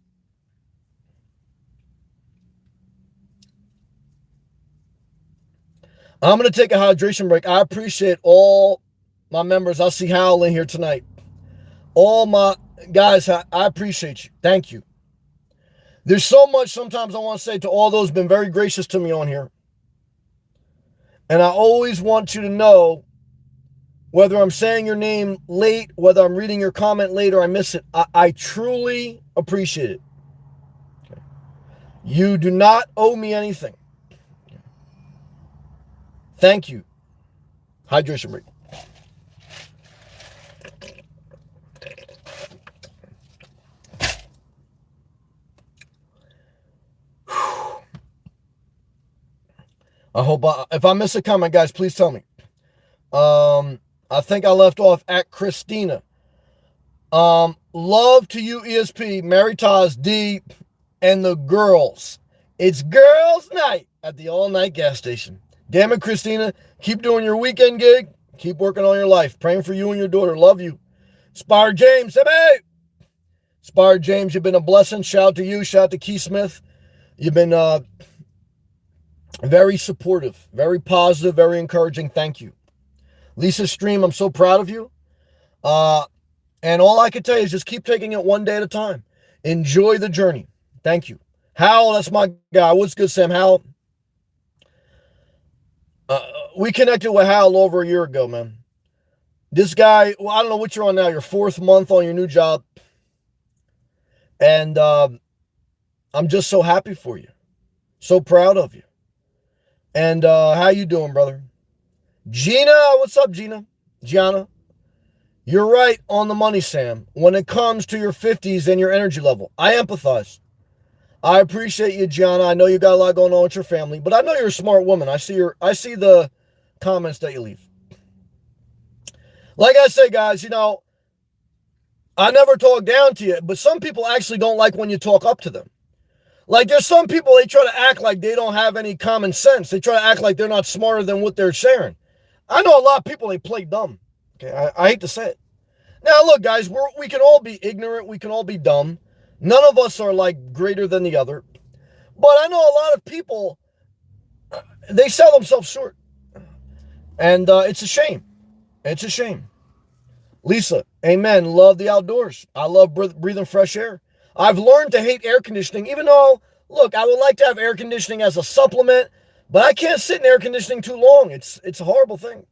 A: I'm going to take a hydration break. I appreciate all my members. I'll see Hal in here tonight. All my guys, I appreciate you. Thank you. There's so much sometimes I want to say to all those who've been very gracious to me on here. And I always want you to know, whether I'm saying your name late, whether I'm reading your comment late or I miss it, I truly appreciate it. Okay. You do not owe me anything. Thank you. Hydration break. I hope if I miss a comment, guys, please tell me. I think I left off at Christina. Love to you, ESP, Mary Taz, D, and the girls. It's girls' night at the all-night gas station. Damn it, Christina. Keep doing your weekend gig. Keep working on your life. Praying for you and your daughter. Love you. Spire James. Hey, Inspired James, you've been a blessing. Shout out to you. Shout out to Keith Smith. You've been very supportive, very positive, very encouraging. Thank you. Lisa Stream, I'm so proud of you. And all I can tell you is just keep taking it one day at a time. Enjoy the journey. Thank you. Hal, that's my guy. What's good, Sam? Hal. We connected with Hal over a year ago, man. This guy, well, I don't know what you're on now, your 4th month on your new job. And I'm just so happy for you. So proud of you. And how you doing, brother? Gina, what's up, Gina? Gianna? You're right on the money, Sam. When it comes to your 50s and your energy level, I empathize. I appreciate you, Gianna. I know you got a lot going on with your family, but I know you're a smart woman. I see the comments that you leave. Like I say, guys, I never talk down to you, but some people actually don't like when you talk up to them. Like there's some people, they try to act like they don't have any common sense. They try to act like they're not smarter than what they're sharing. I know a lot of people, they play dumb. Okay, I hate to say it. Now, look, guys, we can all be ignorant. We can all be dumb. None of us are like greater than the other. But I know a lot of people, they sell themselves short. And it's a shame. It's a shame. Lisa, amen. Love the outdoors. I love breathing fresh air. I've learned to hate air conditioning, even though, look, I would like to have air conditioning as a supplement, but I can't sit in air conditioning too long. It's a horrible thing.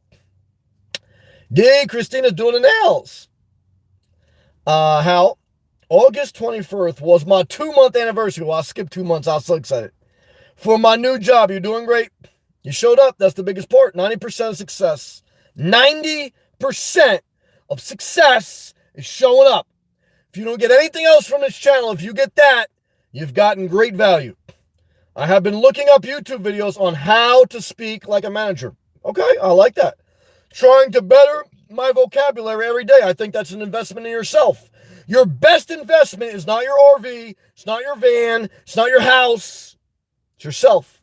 A: D, Christina's doing the nails. How? August 21st was my 2-month anniversary. Well, I skipped 2 months. I was so excited. For my new job, you're doing great. You showed up. That's the biggest part. 90% of success. 90% of success is showing up. If you don't get anything else from this channel, if you get that, you've gotten great value. I have been looking up YouTube videos on how to speak like a manager. Okay, I like that. Trying to better my vocabulary every day. I think that's an investment in yourself. Your best investment is not your RV, it's not your van, it's not your house, it's yourself.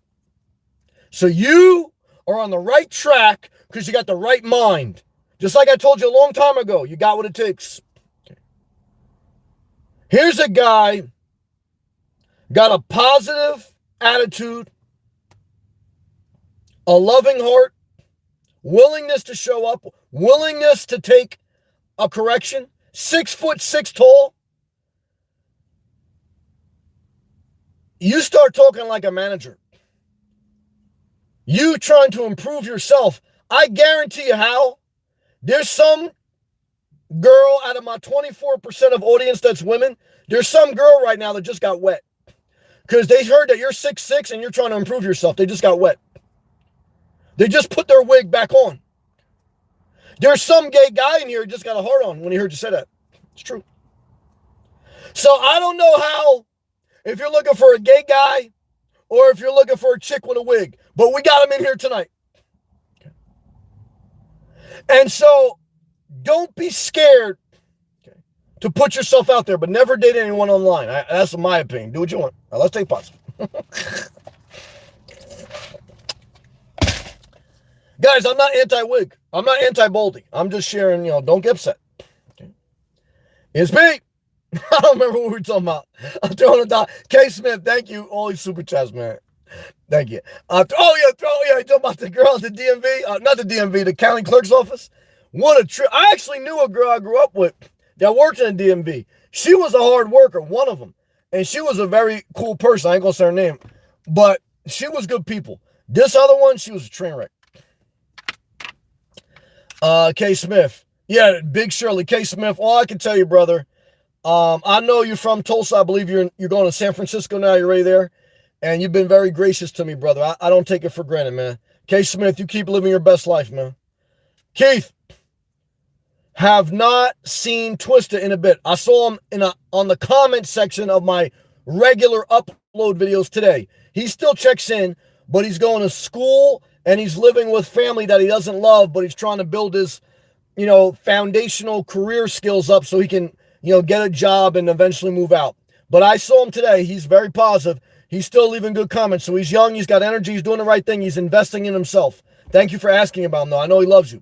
A: So you are on the right track because you got the right mind. Just like I told you a long time ago, you got what it takes. Here's a guy, got a positive attitude, a loving heart, willingness to show up, willingness to take a correction, 6'6" tall. You start talking like a manager. You trying to improve yourself. I guarantee you, Hal, there's some girl out of my 24% of audience that's women, there's some girl right now that just got wet. Because they heard that you're 6'6" and you're trying to improve yourself. They just got wet. They just put their wig back on. There's some gay guy in here who just got a heart on when he heard you say that. It's true. So I don't know how, if you're looking for a gay guy or if you're looking for a chick with a wig, but we got him in here tonight. And so don't be scared to put yourself out there, but never date anyone online. That's my opinion. Do what you want. Now, let's take positive. Guys, I'm not anti-wig. I'm not anti-Baldy. I'm just sharing, don't get upset. Okay. It's me. I don't remember what we were talking about. I'm throwing it down. K. Smith, thank you. All these super chats, man. Thank you. You talking about the girl at the DMV? Not the DMV, the county clerk's office. What a trip. I actually knew a girl I grew up with that worked in the DMV. She was a hard worker, one of them. And she was a very cool person. I ain't going to say her name. But she was good people. This other one, she was a train wreck. K. Smith. Yeah, Big Shirley. K. Smith, all I can tell you, brother, I know you're from Tulsa. I believe you're going to San Francisco now. You're right there. And you've been very gracious to me, brother. I don't take it for granted, man. K. Smith, you keep living your best life, man. Keith, have not seen Twister in a bit. I saw him on the comment section of my regular upload videos today. He still checks in, but he's going to school and he's living with family that he doesn't love, but he's trying to build his, foundational career skills up so he can, get a job and eventually move out. But I saw him today. He's very positive. He's still leaving good comments. So he's young. He's got energy. He's doing the right thing. He's investing in himself. Thank you for asking about him, though. I know he loves you.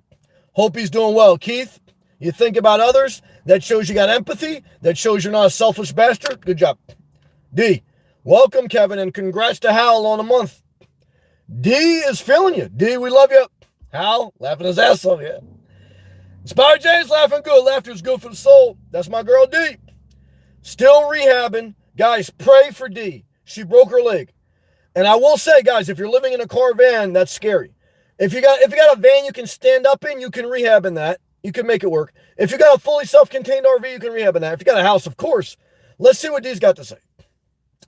A: Hope he's doing well. Keith, You think about others. That shows you got empathy. That shows you're not a selfish bastard. Good job. D, welcome, Kevin, and congrats to Hal on a month. D is feeling you. D, we love you. Hal, laughing his ass off, yeah. Inspired James, laughing good. Laughter is good for the soul. That's my girl, D. Still rehabbing. Guys, pray for D. She broke her leg. And I will say, guys, if you're living in a car van, that's scary. If you got a van you can stand up in, you can rehab in that. You can make it work. If you got a fully self-contained RV, you can rehab in that. If you got a house, of course. Let's see what D's got to say.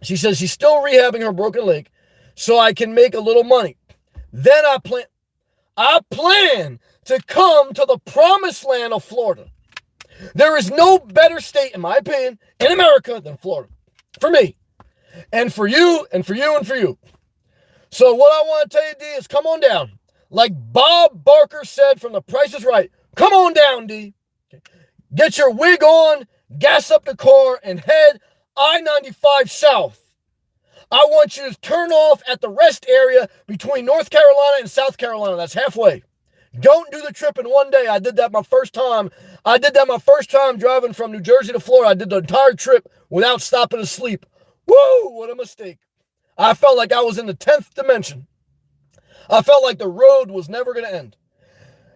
A: She says she's still rehabbing her broken leg so I can make a little money. Then I plan to come to the promised land of Florida. There is no better state, in my opinion, in America than Florida. For me. And for you, and for you, and for you. So what I want to tell you, D, is come on down. Like Bob Barker said from The Price is Right, come on down, D. Get your wig on, gas up the car, and head I-95 south. I want you to turn off at the rest area between North Carolina and South Carolina. That's halfway. Don't do the trip in one day. I did that my first time. Driving from New Jersey to Florida. I did the entire trip without stopping to sleep. Woo, what a mistake. I felt like I was in the 10th dimension. I felt like the road was never going to end.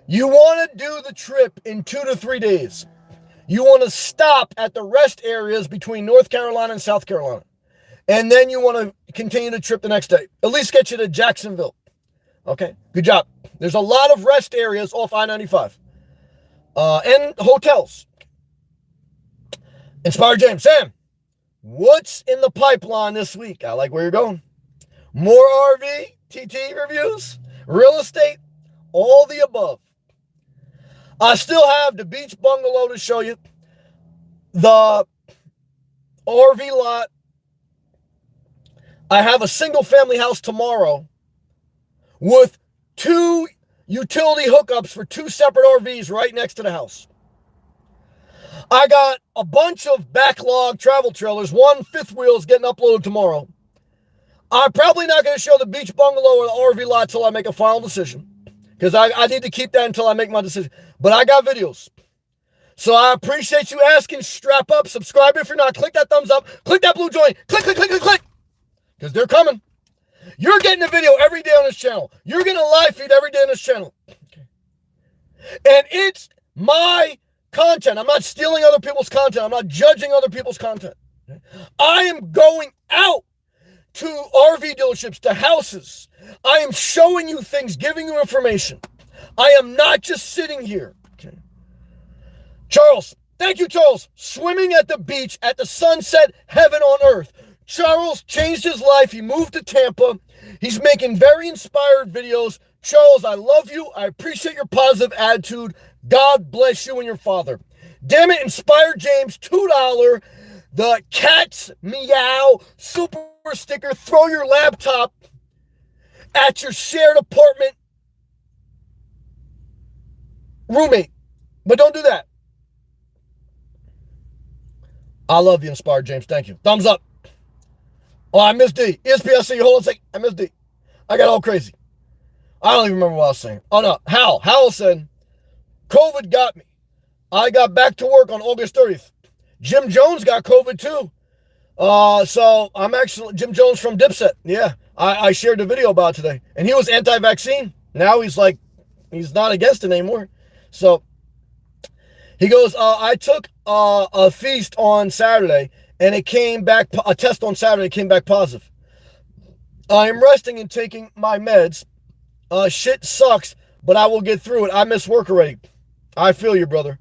A: You want to do the trip in 2 to 3 days. You want to stop at the rest areas between North Carolina and South Carolina. And then you want to continue the trip the next day. At least get you to Jacksonville. Okay, good job. There's a lot of rest areas off I-95. And hotels. Inspired James. Sam, what's in the pipeline this week? I like where you're going. More RV, TT reviews, real estate, all the above. I still have the beach bungalow to show you. The RV lot. I have a single family house tomorrow with 2 utility hookups for 2 separate RVs right next to the house. I got a bunch of backlog travel trailers. 1 fifth wheel is getting uploaded tomorrow. I'm probably not going to show the beach bungalow or the RV lot till I make a final decision. Because I need to keep that until I make my decision. But I got videos. So I appreciate you asking. Strap up. Subscribe if you're not. Click that thumbs up. Click that blue join. Click, click, click, click, click. Because they're coming. You're getting a video every day on this channel. You're getting a live feed every day on this channel. Okay. And it's my content. I'm not stealing other people's content. I'm not judging other people's content. I am going out to RV dealerships, to houses. I am showing you things, giving you information. I am not just sitting here. Okay. Charles, thank you, Charles. Swimming at the beach at the sunset, heaven on earth. Charles changed his life. He moved to Tampa. He's making very inspired videos. Charles, I love you. I appreciate your positive attitude. God bless you and your father. Damn it, Inspired James, $2. The Cats Meow super sticker. Throw your laptop at your shared apartment roommate. But don't do that. I love you, Inspired James. Thank you. Thumbs up. Oh, I missed D. ESPSC, hold on a second. I missed D. I got all crazy. I don't even remember what I was saying. Oh, no. Hal said, COVID got me. I got back to work on August 30th. Jim Jones got COVID too. So I'm actually, Jim Jones from Dipset. Yeah. I shared the video about it today. And he was anti-vaccine. Now he's like, he's not against it anymore. So he goes, I took a feast on Saturday. And it came back, a test on Saturday came back positive. I am resting and taking my meds. Shit sucks, but I will get through it. I miss work already. I feel you, brother.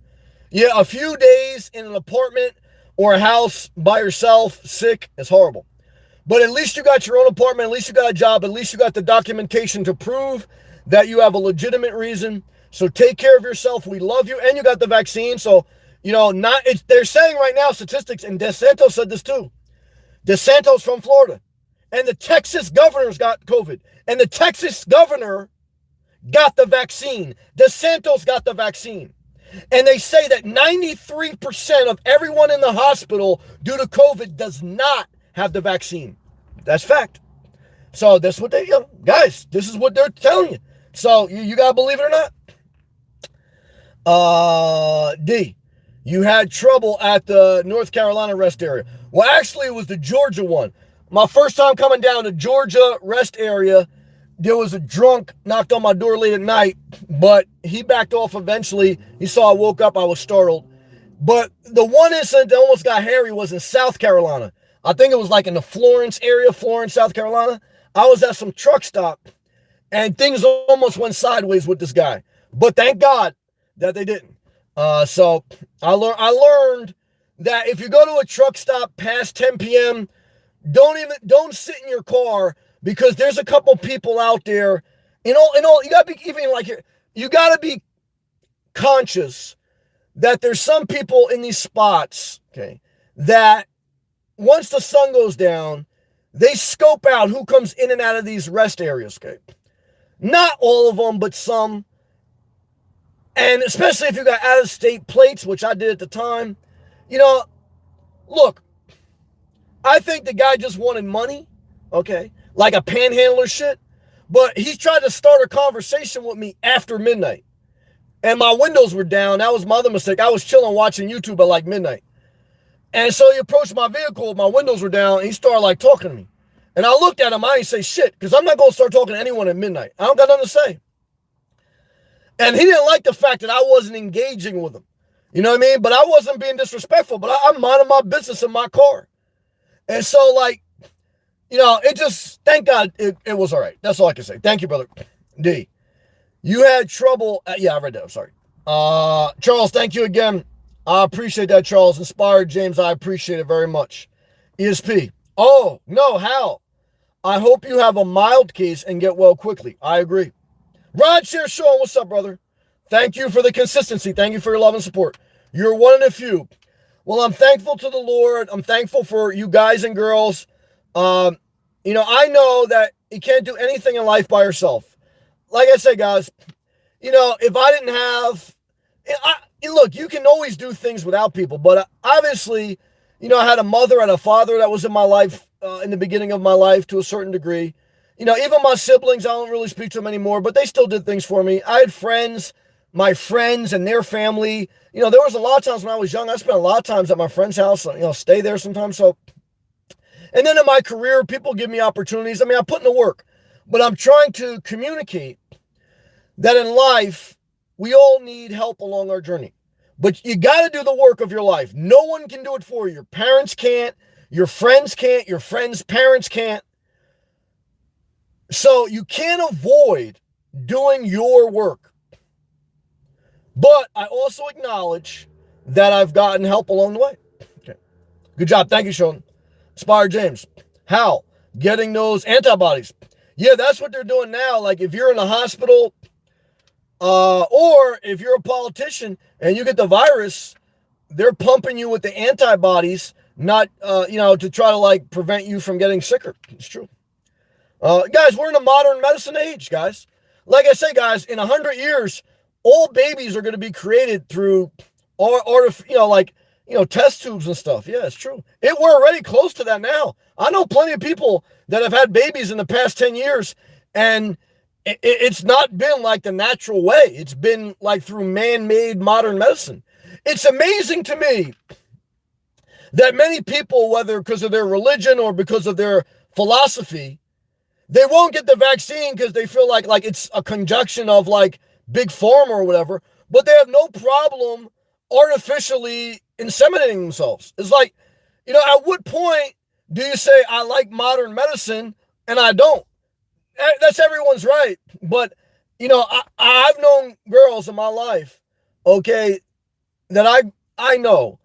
A: Yeah, a few days in an apartment or a house by yourself, sick, is horrible. But at least you got your own apartment. At least you got a job. At least you got the documentation to prove that you have a legitimate reason. So take care of yourself. We love you. And you got the vaccine. So, you know, they're saying right now statistics, and DeSantis said this too. DeSantis from Florida. And the Texas governor's got COVID. And the Texas governor got the vaccine. DeSantis got the vaccine. And they say that 93% of everyone in the hospital due to COVID does not have the vaccine. That's fact. So that's what guys, this is what they're telling you. So you got to believe it or not. D, you had trouble at the North Carolina rest area. Well, actually, it was the Georgia one. My first time coming down to Georgia rest area, there was a drunk knocked on my door late at night, but he backed off eventually. He saw I woke up, I was startled. But the one incident that almost got hairy was in South Carolina. I think it was like in the Florence area, Florence, South Carolina. I was at some truck stop and things almost went sideways with this guy. But thank God that they didn't. So I learned that if you go to a truck stop past 10 p.m., don't sit in your car because there's a couple people out there. You gotta be even like you gotta be conscious that there's some people in these spots, okay, that once the sun goes down, they scope out who comes in and out of these rest areas, okay? Not all of them, but some. And especially if you got out-of-state plates, which I did at the time. Look, I think the guy just wanted money, okay? Like a panhandler shit. But he tried to start a conversation with me after midnight. And my windows were down. That was my other mistake. I was chilling watching YouTube at like midnight. And so he approached my vehicle. My windows were down. And he started like talking to me. And I looked at him. I didn't say shit because I'm not going to start talking to anyone at midnight. I don't got nothing to say. And he didn't like the fact that I wasn't engaging with him. You know what I mean? But I wasn't being disrespectful. But I'm minding my business in my car. And so like, it just, thank God it was all right. That's all I can say. Thank you, brother. D. You had trouble. Yeah, I read that. I'm sorry. Charles, thank you again. I appreciate that, Charles. Inspired James, I appreciate it very much. ESP. Oh, no, Hal. I hope you have a mild case and get well quickly. I agree. Rod Share Sean, what's up, brother? Thank you for the consistency. Thank you for your love and support. You're one in a few. Well, I'm thankful to the Lord. I'm thankful for you guys and girls. I know that you can't do anything in life by yourself. Like I said, guys, if I didn't have, look, you can always do things without people, but obviously, I had a mother and a father that was in my life in the beginning of my life to a certain degree. Even my siblings, I don't really speak to them anymore, but they still did things for me. I had friends, my friends and their family. There was a lot of times when I was young, I spent a lot of times at my friend's house, stay there sometimes. So, and then in my career, people give me opportunities. I mean, I put in the work, but I'm trying to communicate that in life, we all need help along our journey. But you got to do the work of your life. No one can do it for you. Your parents can't. Your friends can't. Your friends' parents can't. So you can't avoid doing your work. But I also acknowledge that I've gotten help along the way. Okay. Good job. Thank you, Sean. Inspired James. How? Getting those antibodies. Yeah, that's what they're doing now. Like if you're in a hospital or if you're a politician and you get the virus, they're pumping you with the antibodies, not, to try to like prevent you from getting sicker. It's true. Guys, we're in a modern medicine age, guys. Like I say, guys, in 100 years, all babies are going to be created through test tubes and stuff. Yeah, it's true. We're already close to that now. I know plenty of people that have had babies in the past 10 years, and it's not been like the natural way. It's been like through man-made modern medicine. It's amazing to me that many people, whether because of their religion or because of their philosophy, they won't get the vaccine because they feel like it's a conjunction of like big pharma or whatever, but they have no problem artificially inseminating themselves. It's like, at what point do you say, I like modern medicine and I don't? That's everyone's right. But, I've known girls in my life, okay, that I know.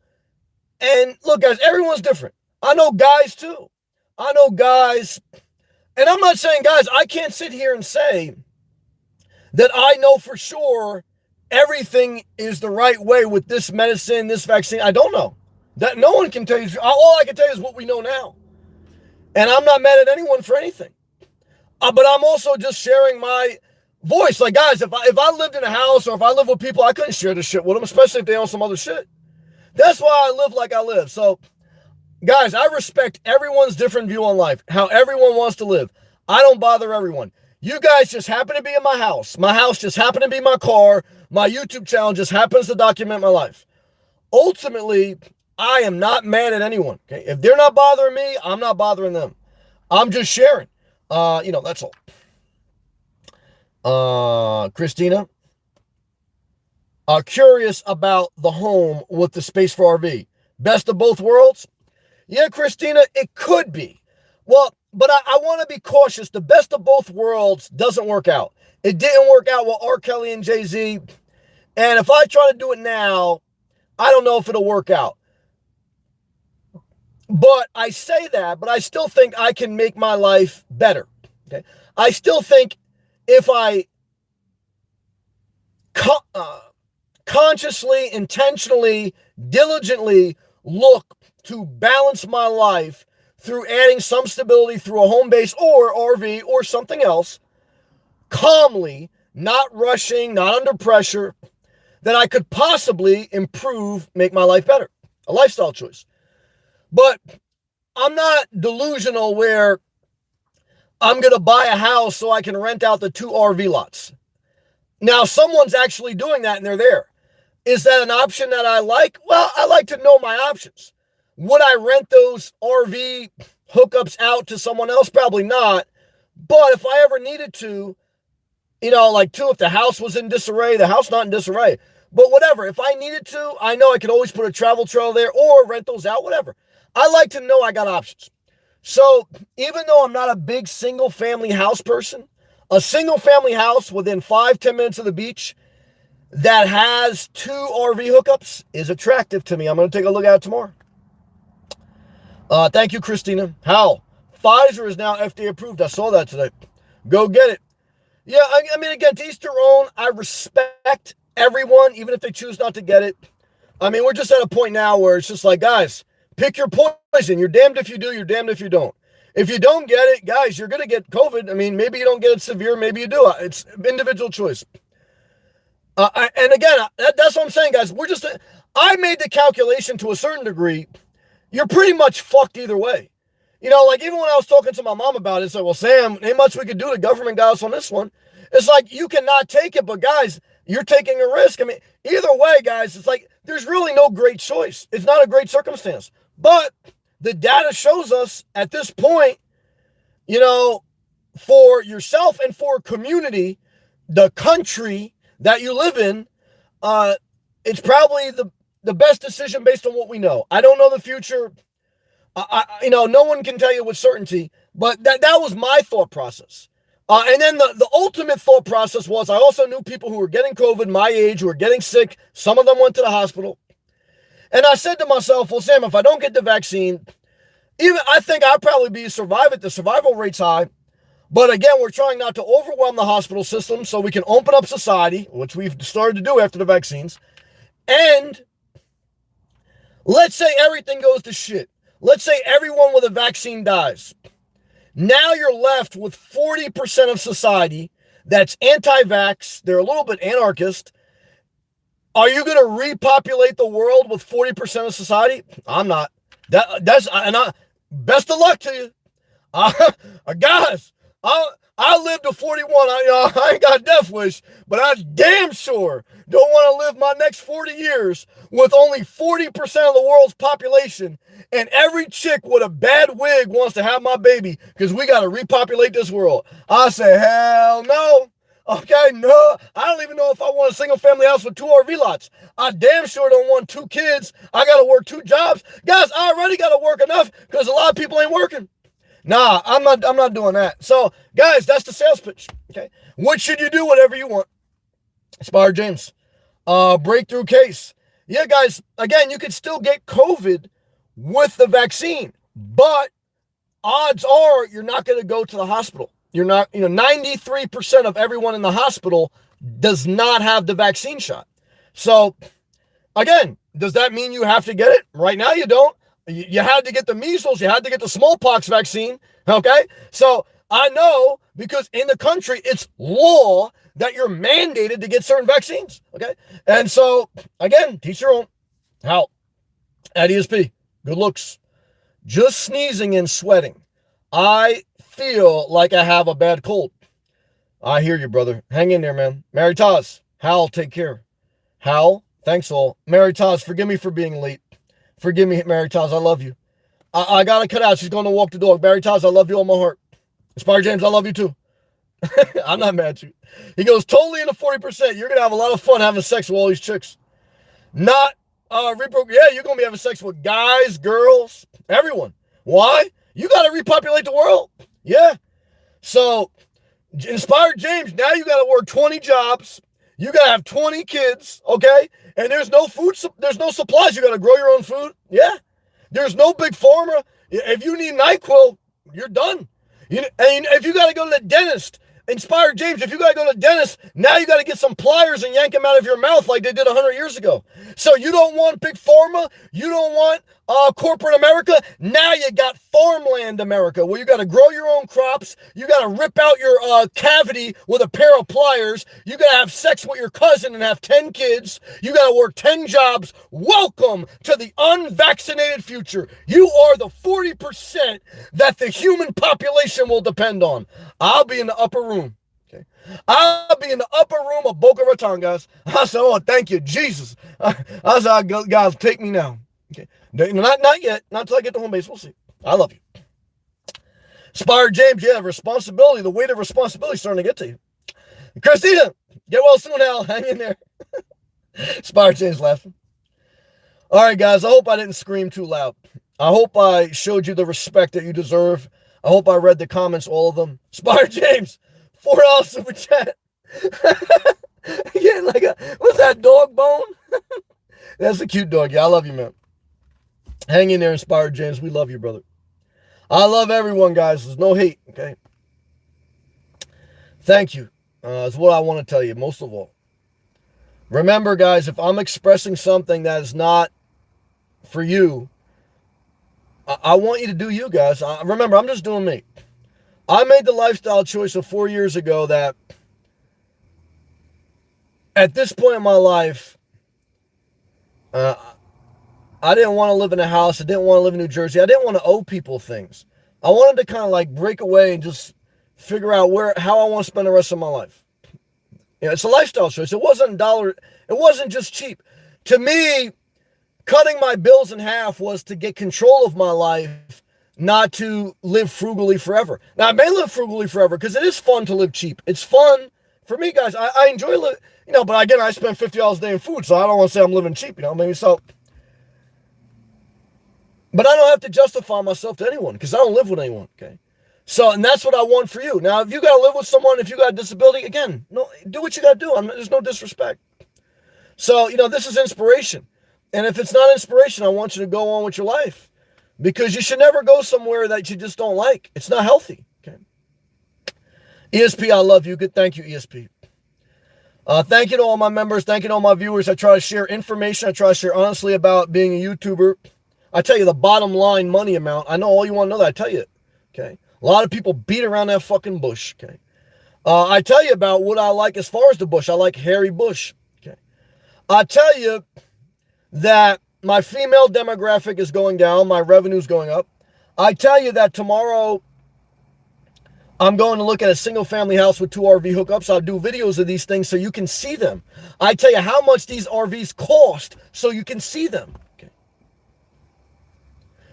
A: And look, guys, everyone's different. I know guys too. I know guys, and I'm not saying, guys, I can't sit here and say that I know for sure everything is the right way with this medicine, this vaccine. I don't know. That no one can tell you. All I can tell you is what we know now. And I'm not mad at anyone for anything. But I'm also just sharing my voice. Like, guys, if I lived in a house or if I lived with people, I couldn't share this shit with them, especially if they own some other shit. That's why I live like I live. So, guys, I respect everyone's different view on life, how everyone wants to live. I don't bother everyone. You guys just happen to be in my house. My house just happened to be my car. My YouTube channel just happens to document my life. Ultimately, I am not mad at anyone. Okay, if they're not bothering me, I'm not bothering them. I'm just sharing. That's all. Christina, curious about the home with the space for RV. Best of both worlds? Yeah, Christina, it could be. Well, but I want to be cautious. The best of both worlds doesn't work out. It didn't work out with R. Kelly and Jay-Z. And if I try to do it now, I don't know if it'll work out. But I say that, but I still think I can make my life better. Okay, I still think if I consciously, intentionally, diligently look to balance my life through adding some stability through a home base or RV or something else, calmly, not rushing, not under pressure, that I could possibly improve, make my life better. A lifestyle choice. But I'm not delusional where I'm going to buy a house so I can rent out the 2 RV lots. Now, someone's actually doing that and they're there. Is that an option that I like? Well, I like to know my options. Would I rent those RV hookups out to someone else? Probably not. But if I ever needed to, if the house was in disarray, the house not in disarray, but whatever, if I needed to, I know I could always put a travel trailer there or rent those out, whatever. I like to know I got options. So even though I'm not a big single family house person, a single family house within 5-10 minutes of the beach that has 2 RV hookups is attractive to me. I'm going to take a look at it tomorrow. Thank you, Christina. How? Pfizer is now FDA approved. I saw that today. Go get it. Yeah, I mean, again, to each their own. I respect everyone, even if they choose not to get it. I mean, we're just at a point now where it's just like, guys, pick your poison. You're damned if you do, you're damned if you don't. If you don't get it, guys, you're going to get COVID. I mean, maybe you don't get it severe, maybe you do. It's individual choice. And again, that's what I'm saying, guys. I made the calculation to a certain degree. You're pretty much fucked either way. Even when I was talking to my mom about it, it's like, well, Sam, ain't much we could do. The government got us on this one. It's like, you cannot take it, but guys, you're taking a risk. I mean, either way, guys, it's like, there's really no great choice. It's not a great circumstance. But the data shows us at this point, for yourself and for community, the country that you live in, it's probably the best decision based on what we know. I don't know the future. No one can tell you with certainty, but that was my thought process. And then the ultimate thought process was, I also knew people who were getting COVID, my age, who were getting sick. Some of them went to the hospital. And I said to myself, well, Sam, if I don't get the vaccine, I think I'd probably survive it. The survival rate's high. But again, we're trying not to overwhelm the hospital system so we can open up society, which we've started to do after the vaccines. And let's say everything goes to shit. Let's say everyone with a vaccine dies. Now you're left with 40% of society that's anti-vax. They're a little bit anarchist. Are you going to repopulate the world with 40% of society? I'm not. Best of luck to you. Guys, I lived to 41. I ain't got a death wish, but I damn sure don't want to live my next 40 years with only 40% of the world's population, and every chick with a bad wig wants to have my baby because we got to repopulate this world. I say, hell no. Okay, no. I don't even know if I want a single family house with 2 RV lots. I damn sure don't want 2 kids. I got to work 2 jobs. Guys, I already got to work enough because a lot of people ain't working. Nah, I'm not doing that. So, guys, that's the sales pitch. Okay. What should you do? Whatever you want. Inspired James. Breakthrough case. Yeah, guys, again, you can still get COVID with the vaccine, but odds are you're not going to go to the hospital. You're not, 93% of everyone in the hospital does not have the vaccine shot. So, again, does that mean you have to get it? Right now, you don't. You had to get the measles. You had to get the smallpox vaccine. Okay? So, I know because in the country, it's law that you're mandated to get certain vaccines. Okay? And so, again, teach your own. How? At ESP. Good looks. Just sneezing and sweating. I feel like I have a bad cold. I hear you, brother. Hang in there, man. Mary Taz. Hal, take care. Hal, thanks all. Mary Taz, forgive me for being late. Forgive me, Mary Taz, I love you. I gotta cut out. She's going to walk the dog. Mary Taz, I love you all my heart. Inspire James, I love you too. I'm not mad at you. He goes, totally into 40%. You're going to have a lot of fun having sex with all these chicks. Not yeah, you're going to be having sex with guys, girls, everyone. Why? You got to repopulate the world. Yeah. So, Inspired James, now you got to work 20 jobs. You got to have 20 kids, okay? And there's no food, there's no supplies. You got to grow your own food. Yeah. There's no big pharma. If you need NyQuil, you're done. And if you got to go to the dentist, Inspired James, if you got to go to the dentist, now you got to get some pliers and yank them out of your mouth like they did 100 years ago. So you don't want big pharma. You don't want corporate America. Now you got farmland America, where you got to grow your own crops. You got to rip out your cavity with a pair of pliers. You got to have sex with your cousin and have 10 kids. You got to work 10 jobs. Welcome to the unvaccinated future. You are the 40% that the human population will depend on. I'll be in the upper room. Okay, I'll be in the upper room of Boca Raton, guys. I said, oh, thank you, Jesus. I said, guys, take me now. Okay, not yet. Not until I get to home base. We'll see. I love you. Inspired James, yeah, responsibility. The weight of responsibility is starting to get to you. Christina, get well soon, Al. Hang in there. Inspired James laughing. All right, guys, I hope I didn't scream too loud. I hope I showed you the respect that you deserve. I hope I read the comments, all of them. Inspired James, $4 super chat. Again, what's that, dog bone? That's a cute dog. Yeah, I love you, man. Hang in there, Inspired James. We love you, brother. I love everyone, guys. There's no hate, okay? Thank you. Is what I want to tell you, most of all. Remember, guys, if I'm expressing something that is not for you, I want you to do you, guys. Remember, I'm just doing me. I made the lifestyle choice of 4 years ago that at this point in my life, I didn't want to live in a house. I didn't want to live in New Jersey. I didn't want to owe people things. I wanted to kind of break away and just figure out how I want to spend the rest of my life. It's a lifestyle choice. It wasn't just cheap. To me, cutting my bills in half was to get control of my life, not to live frugally forever. Now, I may live frugally forever because it is fun to live cheap. It's fun for me, guys. I enjoy living, but again, I spend $50 a day in food, so I don't want to say I'm living cheap, maybe so. But I don't have to justify myself to anyone because I don't live with anyone, okay? So, and that's what I want for you. Now, if you got to live with someone, if you got a disability, again, no, do what you got to do. There's no disrespect. So, this is inspiration. And if it's not inspiration, I want you to go on with your life because you should never go somewhere that you just don't like. It's not healthy, okay? ESP, I love you. Good, thank you, ESP. Thank you to all my members. Thank you to all my viewers. I try to share information. I try to share honestly about being a YouTuber. I tell you the bottom line money amount. I know all you want to know that. I tell you, okay? A lot of people beat around that fucking bush, okay? I tell you about what I like as far as the bush. I like hairy bush, okay? I tell you that my female demographic is going down. My revenue's going up. I tell you that tomorrow I'm going to look at a single family house with 2 RV hookups. I'll do videos of these things so you can see them. I tell you how much these RVs cost so you can see them. Okay?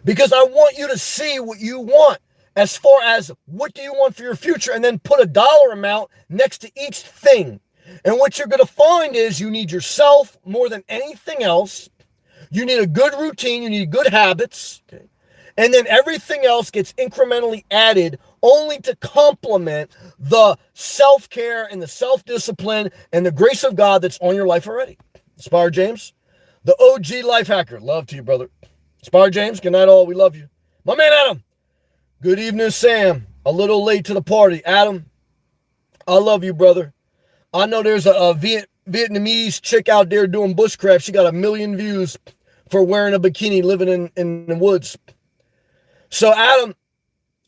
A: Because I want you to see what you want as far as what do you want for your future and then put a dollar amount next to each thing. And what you're going to find is you need yourself more than anything else. You need a good routine. You need good habits. Okay? And then everything else gets incrementally added only to complement the self-care and the self-discipline and the grace of God that's on your life already. Inspired James, the OG life hacker. Love to you, brother. Inspired James, good night all. We love you. My man Adam. Good evening, Sam. A little late to the party. Adam, I love you, brother. I know there's a Vietnamese chick out there doing bushcraft. She got 1 million views for wearing a bikini living in the woods. So, Adam,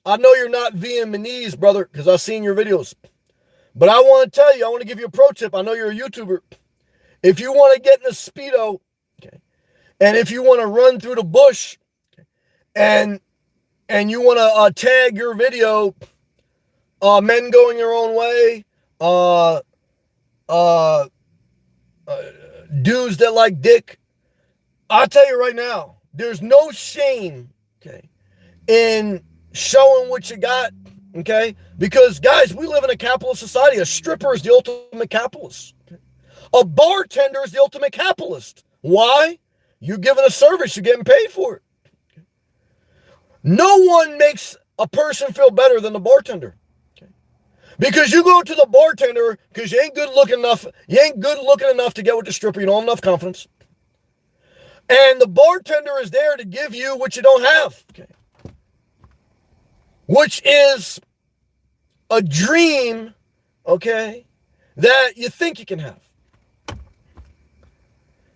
A: I know you're not Vietnamese, brother, because I've seen your videos. But I want to tell you, I want to give you a pro tip. I know you're a YouTuber. If you want to get in a Speedo, okay, and if you want to run through the bush, okay, and you want to tag your video, men going your own way, dudes that like dick, I'll tell you right now, there's no shame, okay, in showing what you got, okay? Because, guys, we live in a capitalist society. A stripper is the ultimate capitalist. Okay? A bartender is the ultimate capitalist. Why? You're giving a service, you're getting paid for it. No one makes a person feel better than the bartender. Okay? Because you go to the bartender because you ain't good looking enough. You ain't good looking enough to get with the stripper. You don't have enough confidence. And the bartender is there to give you what you don't have. Okay? Which is a dream, okay, that you think you can have.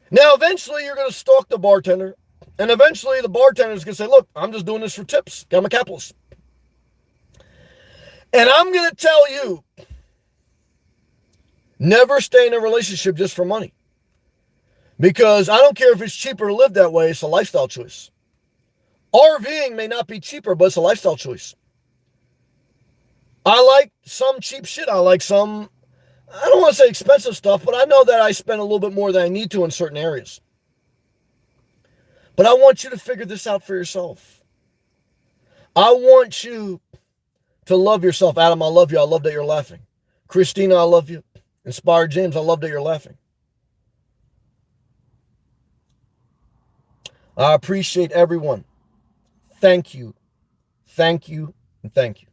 A: Now, eventually, you're going to stalk the bartender, and eventually the bartender is going to say, look, I'm just doing this for tips. I'm a capitalist. And I'm going to tell you, never stay in a relationship just for money. Because I don't care if it's cheaper to live that way, it's a lifestyle choice. RVing may not be cheaper, but it's a lifestyle choice. I like some cheap shit. I like some, I don't want to say expensive stuff, but I know that I spend a little bit more than I need to in certain areas. But I want you to figure this out for yourself. I want you to love yourself. Adam, I love you. I love that you're laughing. Christina, I love you. Inspired James, I love that you're laughing. I appreciate everyone. Thank you. Thank you. And thank you.